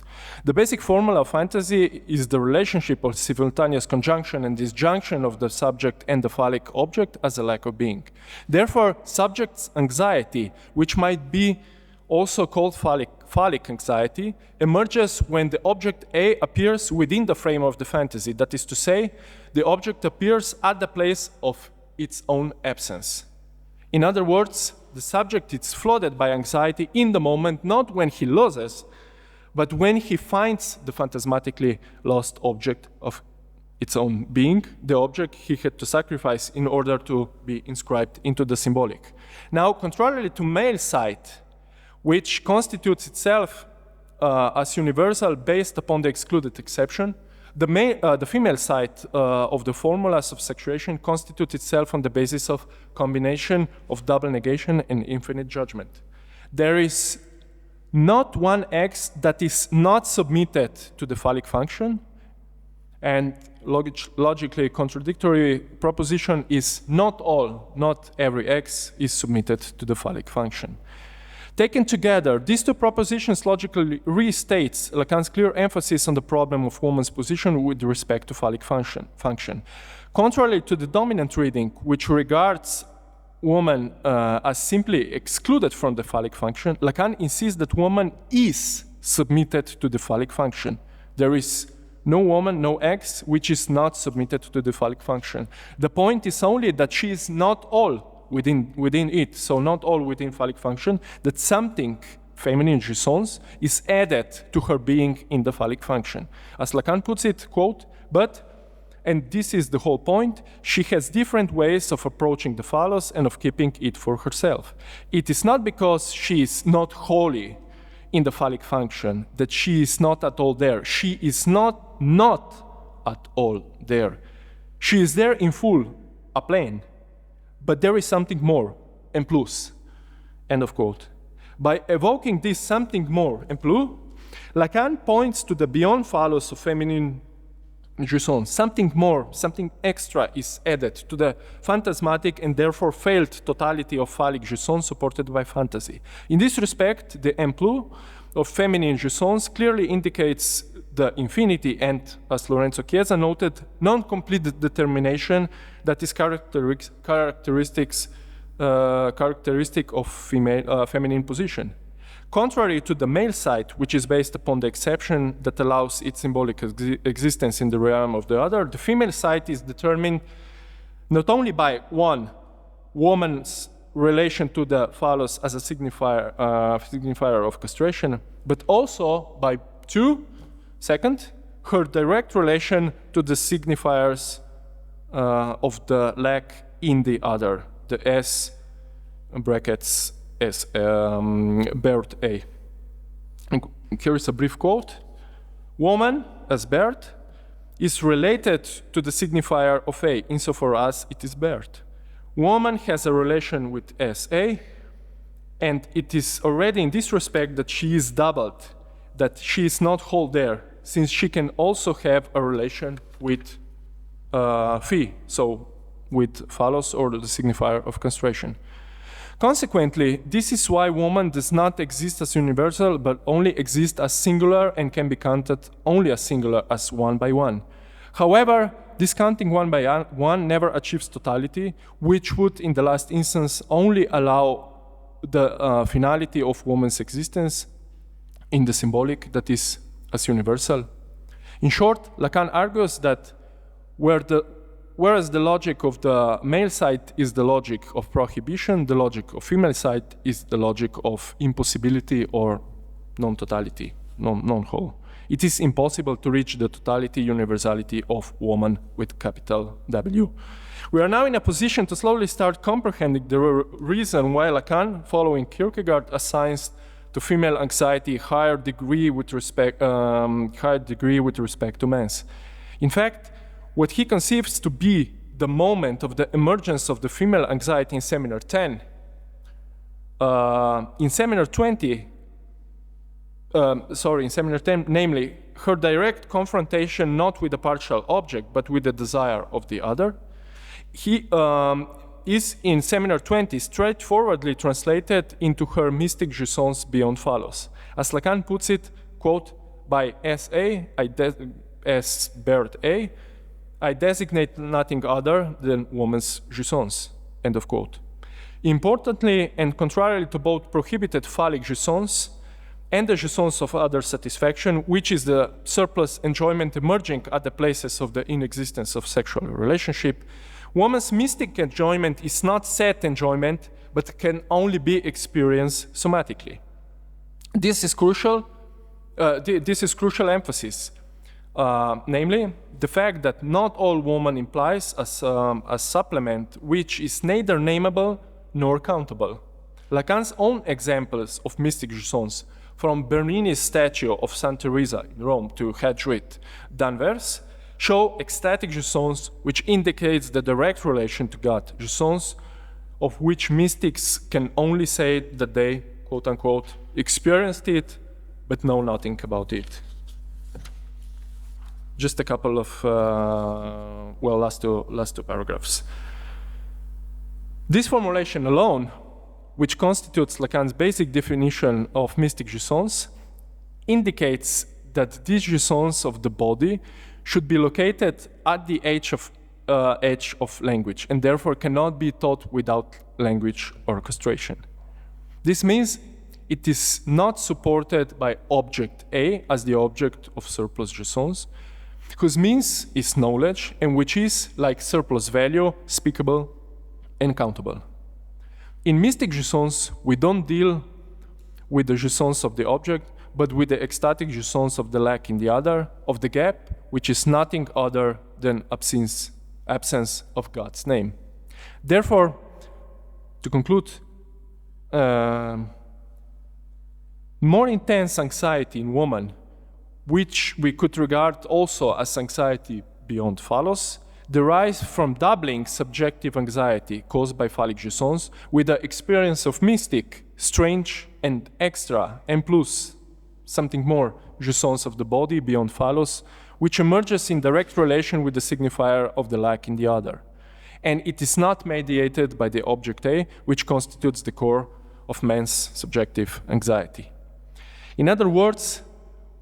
The basic formula of fantasy is the relationship of simultaneous conjunction and disjunction of the subject and the phallic object as a lack of being. Therefore, subject's anxiety, which might be also called phallic anxiety, emerges when the object A appears within the frame of the fantasy. That is to say, the object appears at the place of its own absence. In other words, the subject is flooded by anxiety in the moment, not when he loses, but when he finds the phantasmatically lost object of its own being, the object he had to sacrifice in order to be inscribed into the symbolic. Now, contrarily to male side, which constitutes itself as universal based upon the excluded exception, the female side of the formulas of sexuation constitutes itself on the basis of combination of double negation and infinite judgment. There is not one X that is not submitted to the phallic function, and logically contradictory proposition is not every X is submitted to the phallic function. Taken together, these two propositions logically restates Lacan's clear emphasis on the problem of woman's position with respect to phallic function. Contrary to the dominant reading, which regards woman as simply excluded from the phallic function, Lacan insists that woman is submitted to the phallic function. There is no woman, no X, which is not submitted to the phallic function. The point is only that she is not all within it, so not all within phallic function, that something, feminine jouissance, is added to her being in the phallic function. As Lacan puts it, quote, but, and this is the whole point, she has different ways of approaching the phallus and of keeping it for herself. It is not because she is not wholly in the phallic function that she is not at all there. She is not at all there. She is there in full, a plane. but there is something more, en plus, end of quote. By evoking this something more, en plus, Lacan points to the beyond phallus of feminine jouissance. Something more, something extra is added to the phantasmatic and therefore failed totality of phallic jouissance supported by fantasy. In this respect, the en plus of feminine jouissance clearly indicates the infinity and, as Lorenzo Chiesa noted, non-complete determination that is characteristic of feminine position. Contrary to the male side, which is based upon the exception that allows its symbolic existence in the realm of the other, the female side is determined not only by one, woman's relation to the phallus as a signifier of castration, but also by two, second, her direct relation to the signifiers of the leg in the other, the S brackets S Bert A. And here is a brief quote. Woman, as Bert, is related to the signifier of A insofar as it is Bert. Woman has a relation with SA, and it is already in this respect that she is doubled, that she is not whole there, since she can also have a relation with phi, so with phallus or the signifier of castration. Consequently, this is why woman does not exist as universal, but only exists as singular and can be counted only as singular, as one by one. However, this counting one by one never achieves totality, which would, in the last instance, only allow the finality of woman's existence in the symbolic, that is, as universal. In short, Lacan argues that whereas the logic of the male side is the logic of prohibition, the logic of female side is the logic of impossibility or non-totality, non-whole. It is impossible to reach the totality, universality of woman with capital W. We are now in a position to slowly start comprehending the reason why Lacan, following Kierkegaard, assigns to female anxiety higher degree with respect to men's. In fact, what he conceives to be the moment of the emergence of the female anxiety in Seminar 10, in Seminar 10, namely, her direct confrontation not with a partial object, but with the desire of the other, he is in Seminar 20 straightforwardly translated into her mystic jouissance beyond phallus. As Lacan puts it, quote, by S.A., S. Baird A., I designate nothing other than woman's jouissance, end of quote. Importantly, and contrarily to both prohibited phallic jouissance and the jouissance of other satisfaction, which is the surplus enjoyment emerging at the places of the inexistence of sexual relationship, woman's mystic enjoyment is not set enjoyment, but can only be experienced somatically. This is crucial emphasis, namely, the fact that not all woman implies a supplement which is neither nameable nor countable. Lacan's own examples of mystic jouissance, from Bernini's statue of Saint Teresa in Rome to Hedgerit Danvers, show ecstatic jouissance which indicates the direct relation to God, jouissance of which mystics can only say that they, quote unquote, experienced it but know nothing about it. Just a couple of, last two paragraphs. This formulation alone, which constitutes Lacan's basic definition of mystic jouissance, indicates that this jouissance of the body should be located at the edge of language, and therefore cannot be taught without language or castration. This means it is not supported by object A as the object of surplus jouissance, whose means is knowledge, and which is, like surplus value, speakable and countable. In mystic jouissance, we don't deal with the jouissance of the object, but with the ecstatic jouissance of the lack in the other, of the gap, which is nothing other than absence of God's name. Therefore, to conclude, more intense anxiety in woman, which we could regard also as anxiety beyond phallus, derives from doubling subjective anxiety caused by phallic jouissance with the experience of mystic, strange, and extra, and plus, something more, jouissance of the body beyond phallus, which emerges in direct relation with the signifier of the like in the other. And it is not mediated by the object A, which constitutes the core of man's subjective anxiety. In other words,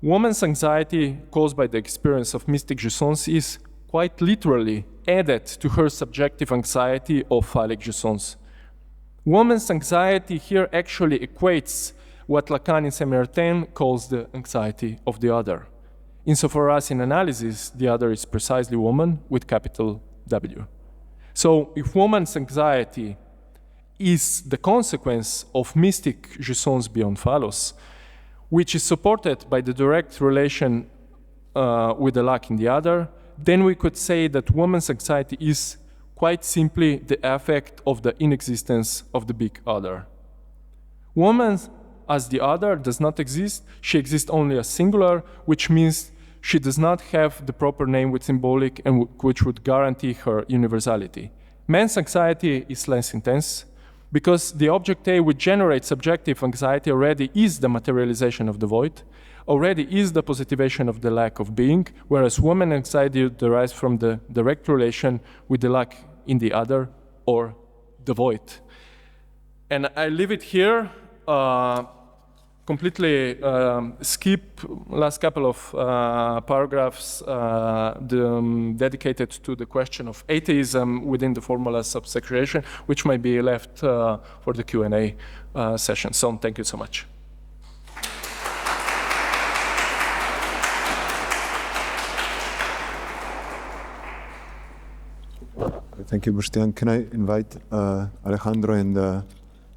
woman's anxiety caused by the experience of mystic jouissance is quite literally added to her subjective anxiety of phallic jouissance. Woman's anxiety here actually equates what Lacan in Semi-Artene calls the anxiety of the other. Insofar as in analysis, the other is precisely woman with capital W. So if woman's anxiety is the consequence of mystic jouissance beyond phallus, which is supported by the direct relation with the lack in the other, then we could say that woman's anxiety is quite simply the effect of the inexistence of the big other. Woman as the other does not exist, she exists only as singular, which means she does not have the proper name with symbolic and which would guarantee her universality. Man's anxiety is less intense because the object A which generates subjective anxiety already is the materialization of the void, already is the positivation of the lack of being, whereas woman anxiety derives from the direct relation with the lack in the other or the void. And I leave it here, completely skip last couple of paragraphs dedicated to the question of atheism within the formulas of segregation, which might be left for the Q&A session. So thank you so much. Thank you, Boštjan. Can I invite Alejandro and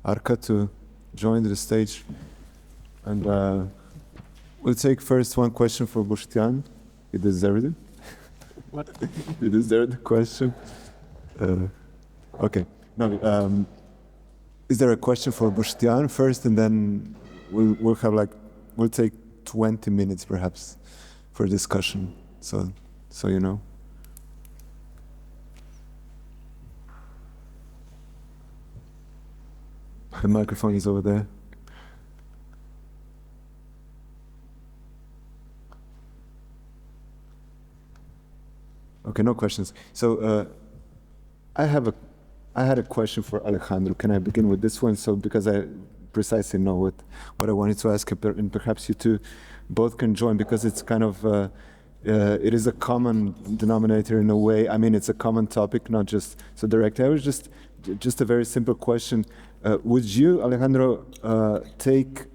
Arka to join the stage? And we'll take first one question for Boštjan. He deserved it. What? You deserved the question. Okay. No. Is there a question for Boštjan first, and then we'll take 20 minutes perhaps for discussion. So you know. The microphone is over there. Okay, no questions. So I had a question for Alejandro. Can I begin with this one? So because I precisely know what I wanted to ask, and perhaps you two both can join, because it's kind of it is a common denominator in a way. I mean, it's a common topic, not just so direct. I was just a very simple question. Would you, Alejandro, take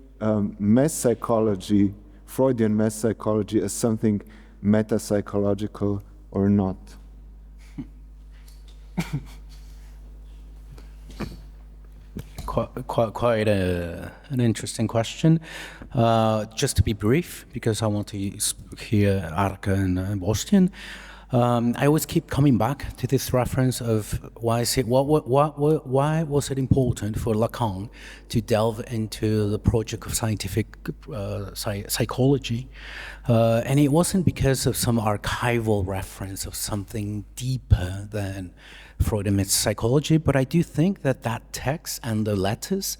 mass psychology, Freudian mass psychology, as something metapsychological or not? Quite an interesting question. Just to be brief, because I want to hear Arka and Boštjan. I always keep coming back to this reference of why was it important for Lacan to delve into the project of scientific psychology, and it wasn't because of some archival reference of something deeper than Freudian psychology, but I do think that text and the letters,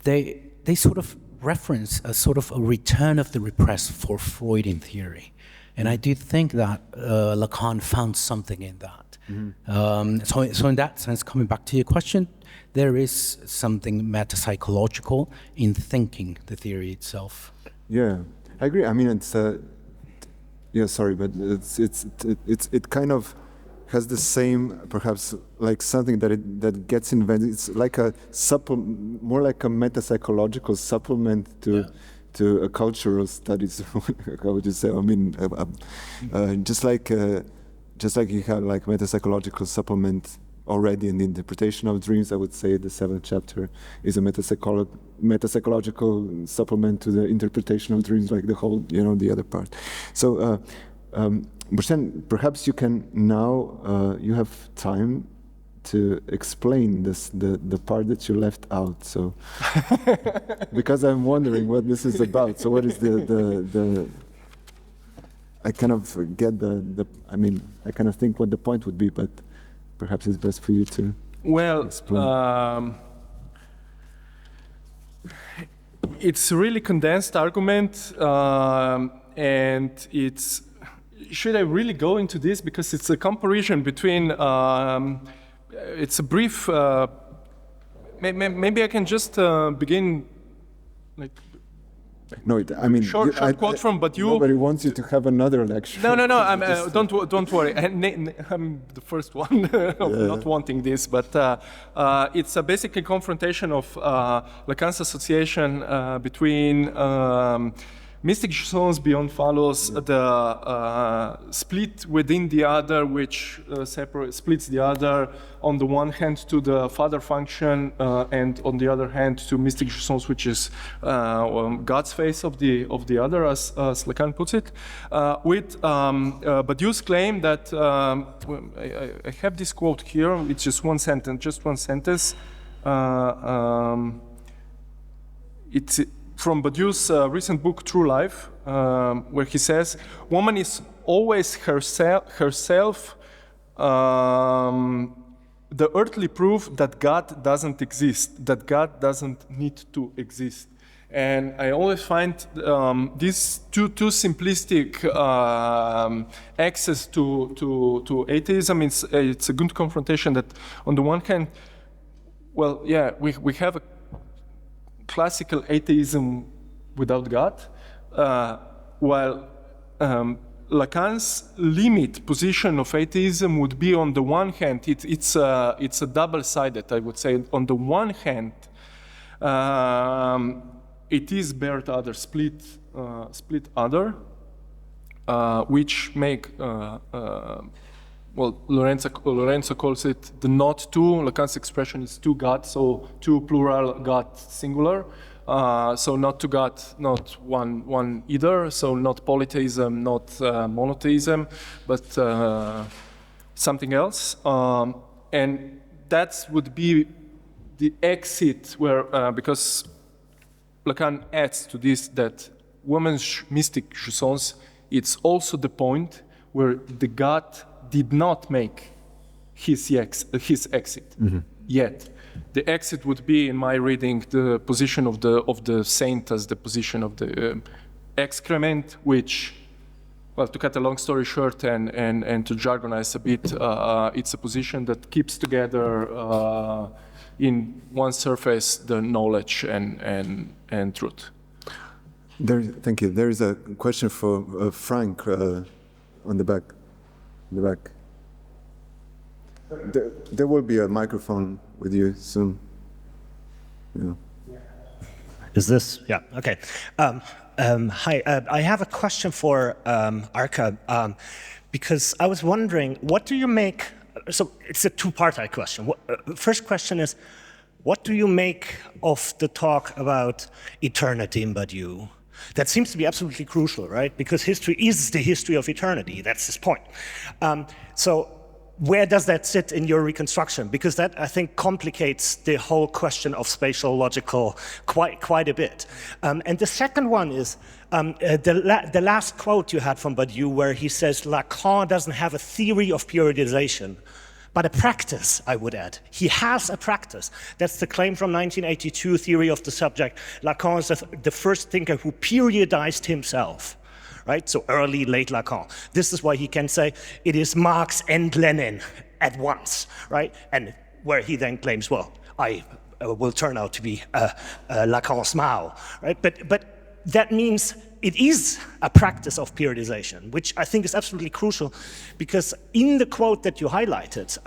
they sort of reference a sort of a return of the repressed for Freudian theory. And I do think that Lacan found something in that. Mm-hmm. So in that sense, coming back to your question, there is something metapsychological in thinking the theory itself. Yeah, I agree. I mean, it's yeah. Sorry, but it kind of has the same, perhaps, like something that gets invented. It's like more like a metapsychological supplement to a cultural studies. How would you say? I mean, just like you have like metapsychological supplement already in the interpretation of dreams. I would say the 7th chapter is a metapsychological supplement to the interpretation of dreams, like the whole, the other part. So, Boštjan, perhaps you can now. You have time to explain the part that you left out. So, because I'm wondering what this is about. So, what is the I kind of get I mean, I kind of think what the point would be, but perhaps it's best for you to explain. It's a really condensed argument, and it's. Should I really go into this? Because it's a comparison between. It's a brief. Maybe I can just begin, like. No, I mean, short quote from Badiou. Nobody wants you to have another lecture. No. Don't worry. I'm the first one of not wanting this, but it's a basically confrontation of Lacan's association between mystic jouissance beyond follows the split within the other, which splits the other on the one hand to the father function, and on the other hand to mystic jouissance, which is God's face of the other, as Lacan puts it. With Badiou's claim that I have this quote here. It's just one sentence. It's from Badiou's recent book, True Life, where he says, woman is always herself the earthly proof that God doesn't exist, that God doesn't need to exist. And I always find this too simplistic access to atheism. It's a good confrontation that, on the one hand, well, yeah, we have a classical atheism without God, while Lacan's limit position of atheism would be, on the one hand, it's a double-sided, I would say. On the one hand, it is bare other, split other, which make Lorenzo calls it the not two. Lacan's expression is two God, so two plural, God singular. So not to God, not one either. So not polytheism, not monotheism, but something else. And that would be the exit where, because Lacan adds to this that woman's mystic jouissance, it's also the point where the God did not make his exit yet. The exit would be, in my reading, the position of the saint as the position of the excrement, which, well, to cut a long story short and to jargonize a bit, it's a position that keeps together in one surface the knowledge and truth. Thank you. There is a question for Frank on the back. There will be a microphone with you soon. Yeah. Is this? Yeah, okay. Hi, I have a question for Arka, because I was wondering, what do you make, so it's a two-part question. First question is, what do you make of the talk about eternity in Badiou? That seems to be absolutely crucial, right? Because history is the history of eternity. That's his point. So where does that sit in your reconstruction? Because that, I think, complicates the whole question of spatial logical quite a bit. And the second one is the last quote you had from Badiou, where he says Lacan doesn't have a theory of periodization, but a practice, I would add. He has a practice. That's the claim from 1982, Theory of the Subject. Lacan is the first thinker who periodized himself, right? So early, late Lacan. This is why he can say it is Marx and Lenin at once, right? And where he then claims, well, I will turn out to be Lacan's Mao, right? But that means it is a practice of periodization, which I think is absolutely crucial, because in the quote that you highlighted,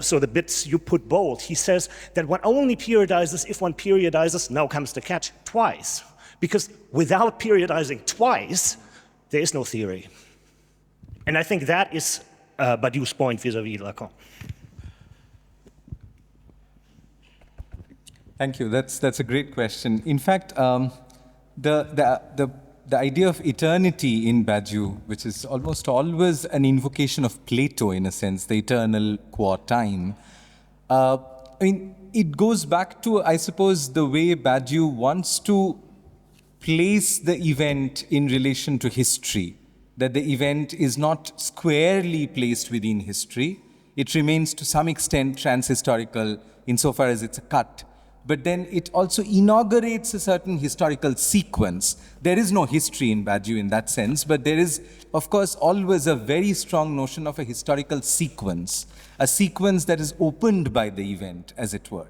so the bits you put bold, he says that one only periodizes if one periodizes, now comes the catch, twice. Because without periodizing twice, there is no theory. And I think that is Badiou's point vis-a-vis Lacan. Thank you. That's a great question. In fact, the idea of eternity in Badiou, which is almost always an invocation of Plato in a sense, the eternal qua time. I mean, it goes back to, I suppose, the way Badiou wants to place the event in relation to history. that the event is not squarely placed within history. It remains to some extent transhistorical insofar as it's a cut. But then it also inaugurates a certain historical sequence. There is no history in Badiou in that sense, but there is, of course, always a very strong notion of a historical sequence, a sequence that is opened by the event, as it were.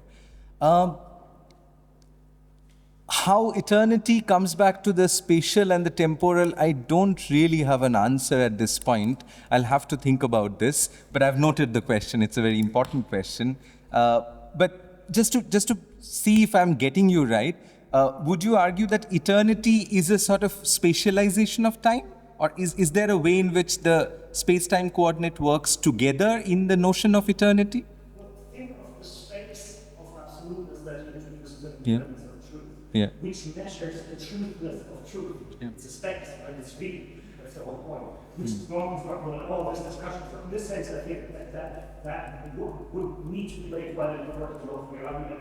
How eternity comes back to the spatial and the temporal, I don't really have an answer at this point. I'll have to think about this, but I've noted the question. It's a very important question. But just to see if I'm getting you right, would you argue that eternity is a sort of spatialization of time? Or is there a way in which the space-time coordinate works together in the notion of eternity? Think of the space of absoluteness that you introduced in the Yeah. premise of truth, Yeah. which measures the truthness of truth. Yeah. It's a space and it's real. That's the whole point. Which is not all this discussion. So in this sense, I think that would need to be laid by the important role of your argument.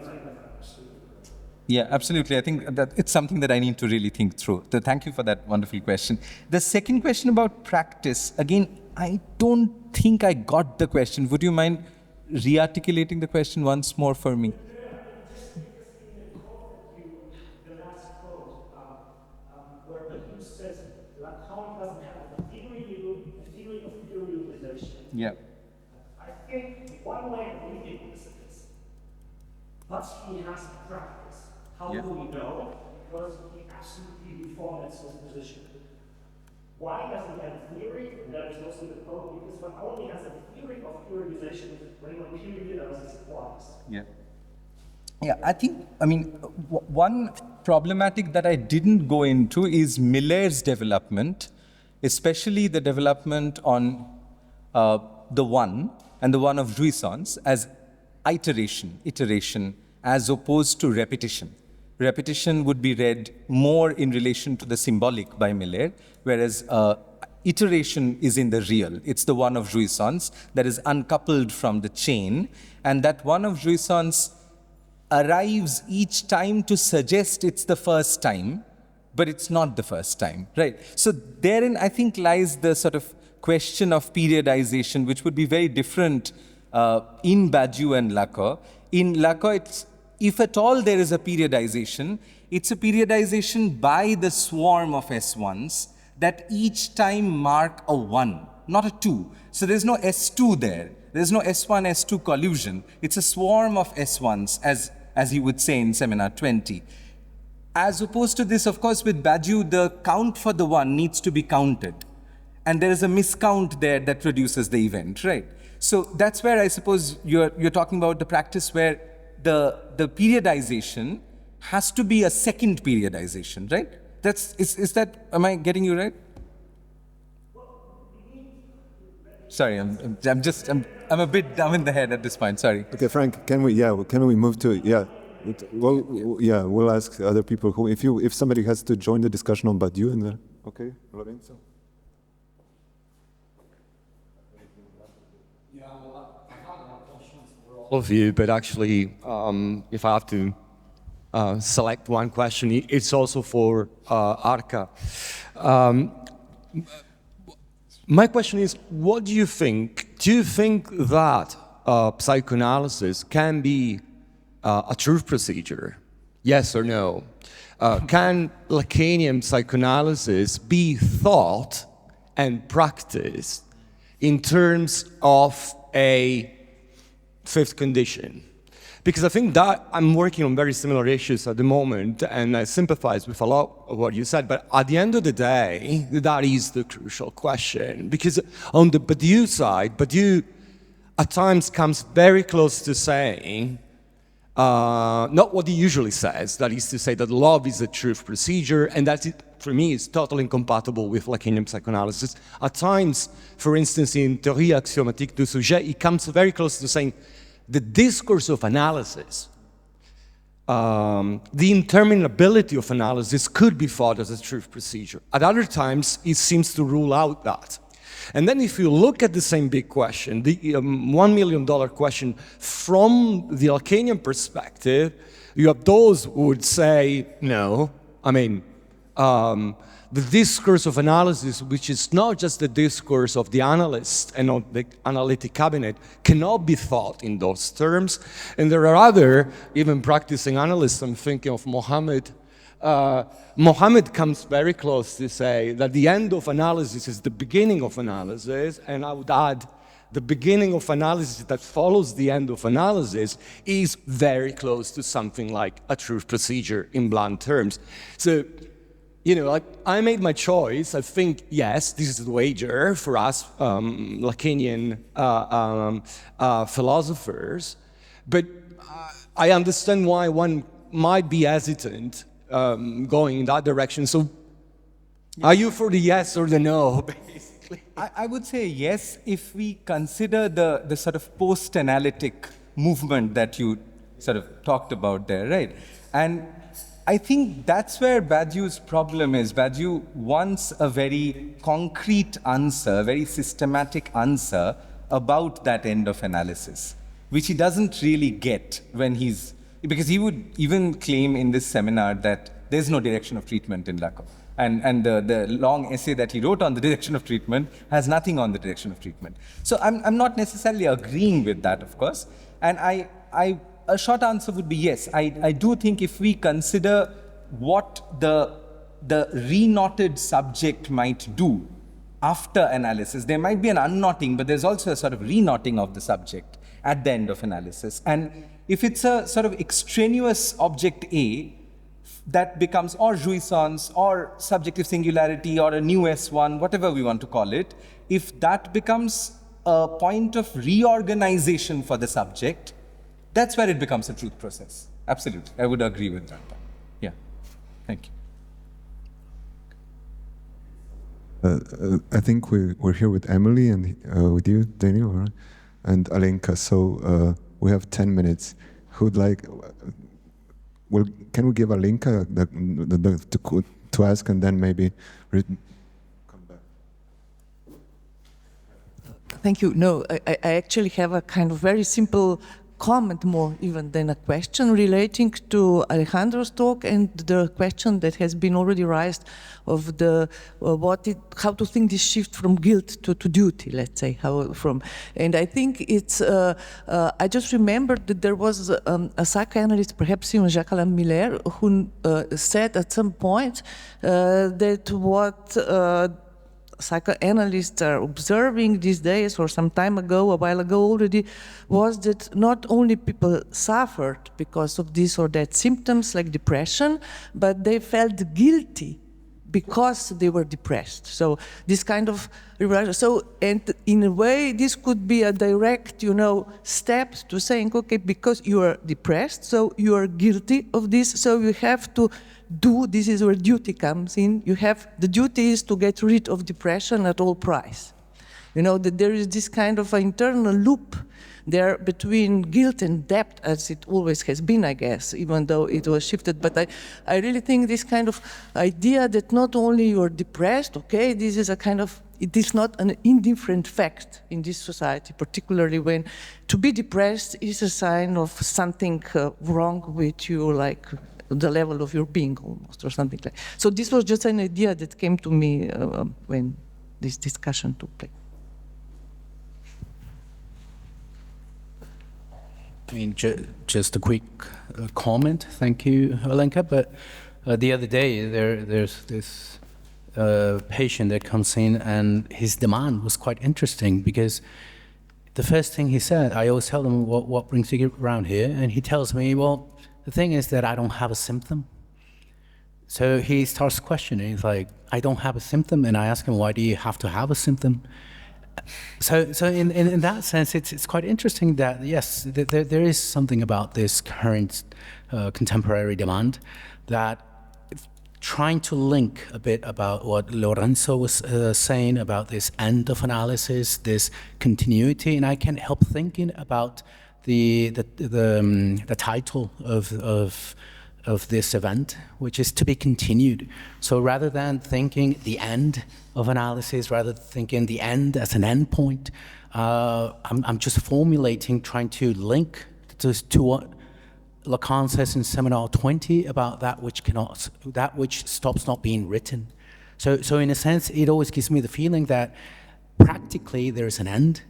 Yeah, absolutely. I think that it's something that I need to really think through. So thank you for that wonderful question. The second question about practice, again, I don't think I got the question. Would you mind re-articulating the question once more for me? Yeah. I think one way of reading this is, but he has to practice. How Yeah. do we know? Because he absolutely reformats his position. Why doesn't he have a theory? And that is also the problem, because one only has a theory of periodization when one periodizes twice. Yeah. Yeah, I mean, one problematic that I didn't go into is Miller's development, especially the development on the one and the one of jouissance as iteration, as opposed to repetition. Repetition would be read more in relation to the symbolic by Miller, whereas iteration is in the real. It's the one of jouissance that is uncoupled from the chain, and that one of jouissance arrives each time to suggest it's the first time, but it's not the first time, right? So therein, I think, lies the sort of question of periodization, which would be very different in Badiou and Lacan. In Lacan, it's, if at all there is a periodization, it's a periodization by the swarm of S1s that each time mark a 1, not a 2. So there's no S2 there. There's no S1, S2 collusion. It's a swarm of S1s, as he would say in Seminar 20. As opposed to this, of course, with Badiou, the count for the 1 needs to be counted. And there is a miscount there that produces the event, right? So that's where I suppose you're talking about the practice where the periodization has to be a second periodization, right? Is that, am I getting you right? Sorry, I'm a bit dumb in the head at this point, sorry. Okay, Frank, can we move to, we'll ask other people who, if somebody has to join the discussion on Badiou and okay, Lorenzo? All of you, but actually, if I have to select one question, it's also for Arka. My question is, what do you think? Do you think that psychoanalysis can be a truth procedure? Yes or no? Can Lacanian psychoanalysis be thought and practiced in terms of a fifth condition? Because I think that I'm working on very similar issues at the moment, and I sympathize with a lot of what you said, but at the end of the day, that is the crucial question. Because on the Badiou side, Badiou at times comes very close to saying, not what he usually says, that is to say that love is a truth procedure, and that it, for me, is totally incompatible with Lacanian psychoanalysis. At times, for instance, in Théorie axiomatique du sujet, he comes very close to saying the discourse of analysis, the interminability of analysis could be thought as a truth procedure. At other times, it seems to rule out that. And then if you look at the same big question, the $1 million question, from the Lacanian perspective, you have those who would say, no, I mean, the discourse of analysis, which is not just the discourse of the analyst and of the analytic cabinet, cannot be thought in those terms. And there are other, even practicing analysts, I'm thinking of Mohammed. Mohammed comes very close to say that the end of analysis is the beginning of analysis, and I would add, the beginning of analysis that follows the end of analysis is very close to something like a truth procedure in blunt terms. So, you know, like, I made my choice. I think, yes, this is the wager for us Lacanian philosophers, but I understand why one might be hesitant going in that direction. So, are you for the yes or the no, basically? I would say yes if we consider the sort of post-analytic movement that you sort of talked about there, right? And I think that's where Badiou's problem is. Badiou wants a very concrete answer, a very systematic answer about that end of analysis, which he doesn't really get when he's, because he would even claim in this seminar that there's no direction of treatment in Lacan. And the long essay that he wrote on the direction of treatment has nothing on the direction of treatment. So I'm not necessarily agreeing with that, of course. And a short answer would be yes. I do think if we consider what the reknotted subject might do after analysis, there might be an unknotting, but there's also a sort of reknotting of the subject at the end of analysis. And if it's a sort of extraneous object A, that becomes or jouissance or subjective singularity or a new S1, whatever we want to call it, if that becomes a point of reorganization for the subject, that's where it becomes a truth process. Absolutely, I would agree with that. Yeah, thank you. I think we're here with Emily and with you, Daniel, right? And Alenka. So we have 10 minutes. Who'd like? Well, can we give Alenka to ask and then maybe come back? Thank you. No, I actually have a kind of very simple comment, more even than a question, relating to Alejandro's talk and the question that has been already raised of the how to think this shift from guilt to duty, let's say, and I think it's I just remembered that there was a psychoanalyst, perhaps even Jacques-Alain Miller, who said at some point that what psychoanalysts are observing these days, or some time ago, a while ago already, was that not only people suffered because of this or that symptoms like depression, but they felt guilty because they were depressed. So this kind of, and in a way, this could be a direct, step to saying, okay, because you are depressed, so you are guilty of this, so you have to do, this is where duty comes in. The duty is to get rid of depression at all price. That there is this kind of internal loop there between guilt and debt, as it always has been, I guess, even though it was shifted. But I really think this kind of idea that not only you're depressed, okay, this is a kind of, it is not an indifferent fact in this society, particularly when to be depressed is a sign of something wrong with you, like the level of your being almost, or something like that. So this was just an idea that came to me when this discussion took place. I mean, just a quick comment. Thank you, Alenka. But the other day, there's this patient that comes in, and his demand was quite interesting, because the first thing he said, I always tell him, what brings you around here? And he tells me, well, the thing is that I don't have a symptom. So he starts questioning. He's like, I don't have a symptom. And I ask him, why do you have to have a symptom? So in that sense, it's quite interesting that, yes, there is something about this current contemporary demand that trying to link a bit about what Lorenzo was saying about this end of analysis, this continuity, and I can't help thinking about the title of this event, which is to be continued. So rather than thinking the end of analysis, rather than thinking the end as an end point, I'm just formulating, trying to link to what Lacan says in Seminar 20 about that which stops not being written. So in a sense, it always gives me the feeling that practically there's an end,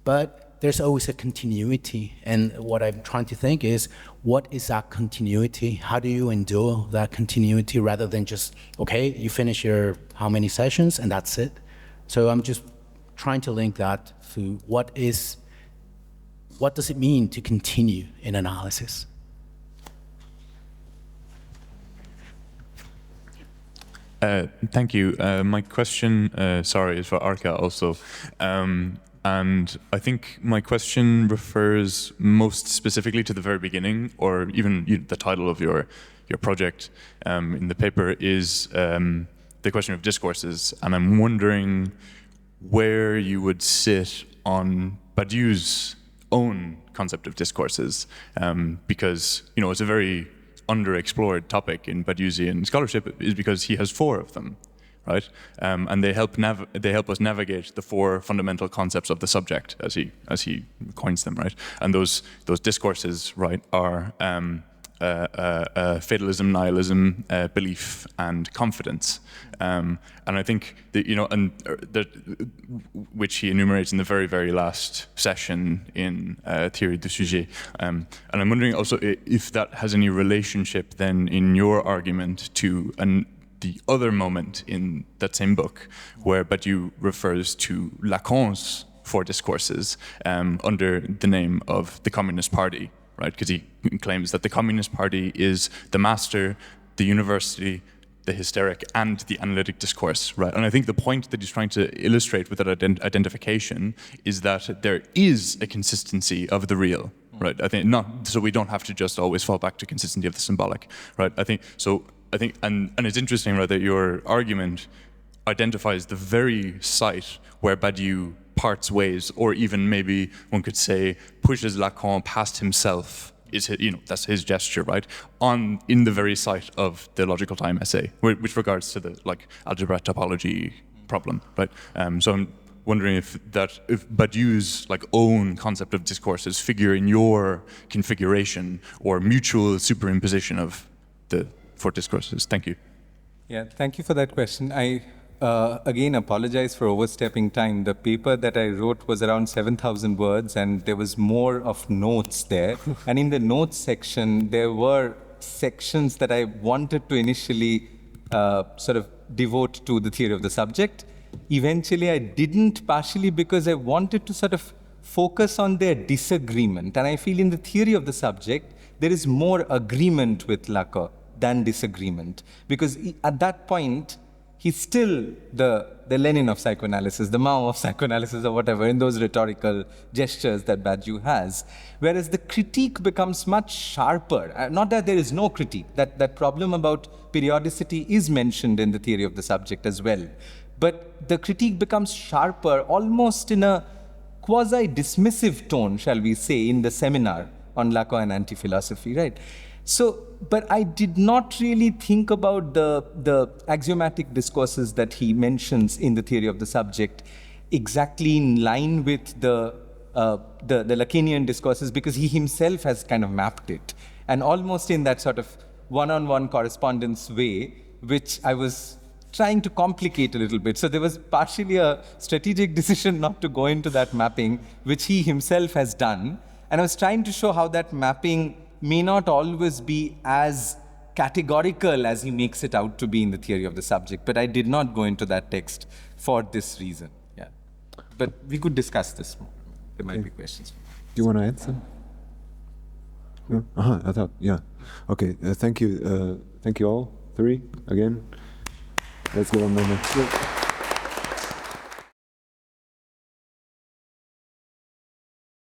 but there's always a continuity. And what I'm trying to think is, what is that continuity? How do you endure that continuity rather than just, okay, you finish your how many sessions and that's it? So I'm just trying to link that to what does it mean to continue in analysis? Thank you. My question, sorry, is for Arka also. And I think my question refers most specifically to the very beginning, or even the title of your project in the paper is the question of discourses. And I'm wondering where you would sit on Badiou's own concept of discourses, because it's a very underexplored topic in Badiousian scholarship, is because he has 4 of them, right? And they help us navigate the 4 fundamental concepts of the subject, as he coins them, right? And those discourses, right, are fatalism, nihilism, belief, and confidence. And I think that, which he enumerates in the very, very last session in Theory du Sujet. And I'm wondering also if that has any relationship then in your argument to the other moment in that same book where Badiou refers to Lacan's 4 discourses under the name of the Communist Party, right? Because he claims that the Communist Party is the master, the university, the hysteric, and the analytic discourse, right? And I think the point that he's trying to illustrate with that identification is that there is a consistency of the real, right? I think so we don't have to just always fall back to consistency of the symbolic, right? I think, and it's interesting, right, that your argument identifies the very site where Badiou parts ways, or even maybe one could say pushes Lacan past himself. That's his gesture, right? In the very site of the logical time essay, which regards to the algebra topology problem, right? So I'm wondering if Badiou's own concept of discourses figure in your configuration or mutual superimposition of the 4 discourses. Thank you. Yeah, thank you for that question. I again apologize for overstepping time. The paper that I wrote was around 7,000 words, and there was more of notes there. And in the notes section, there were sections that I wanted to initially sort of devote to the theory of the subject. Eventually, I didn't, partially because I wanted to sort of focus on their disagreement. And I feel in the theory of the subject, there is more agreement with Lacan than disagreement. Because at that point, he's still the Lenin of psychoanalysis, the Mao of psychoanalysis, or whatever, in those rhetorical gestures that Badiou has. Whereas the critique becomes much sharper. Not that there is no critique. That problem about periodicity is mentioned in the theory of the subject as well. But the critique becomes sharper, almost in a quasi-dismissive tone, shall we say, in the seminar on Lacan and anti-philosophy, right? So, but I did not really think about the axiomatic discourses that he mentions in the theory of the subject exactly in line with the Lacanian discourses, because he himself has kind of mapped it. And almost in that sort of one-on-one correspondence way, which I was trying to complicate a little bit. So there was partially a strategic decision not to go into that mapping, which he himself has done. And I was trying to show how that mapping may not always be as categorical as he makes it out to be in the theory of the subject. But I did not go into that text for this reason. Yeah, but we could discuss this more. There might be questions. Do you want to add some? No? I thought, yeah. Okay, thank you. Thank you all 3 again. Let's go on the next.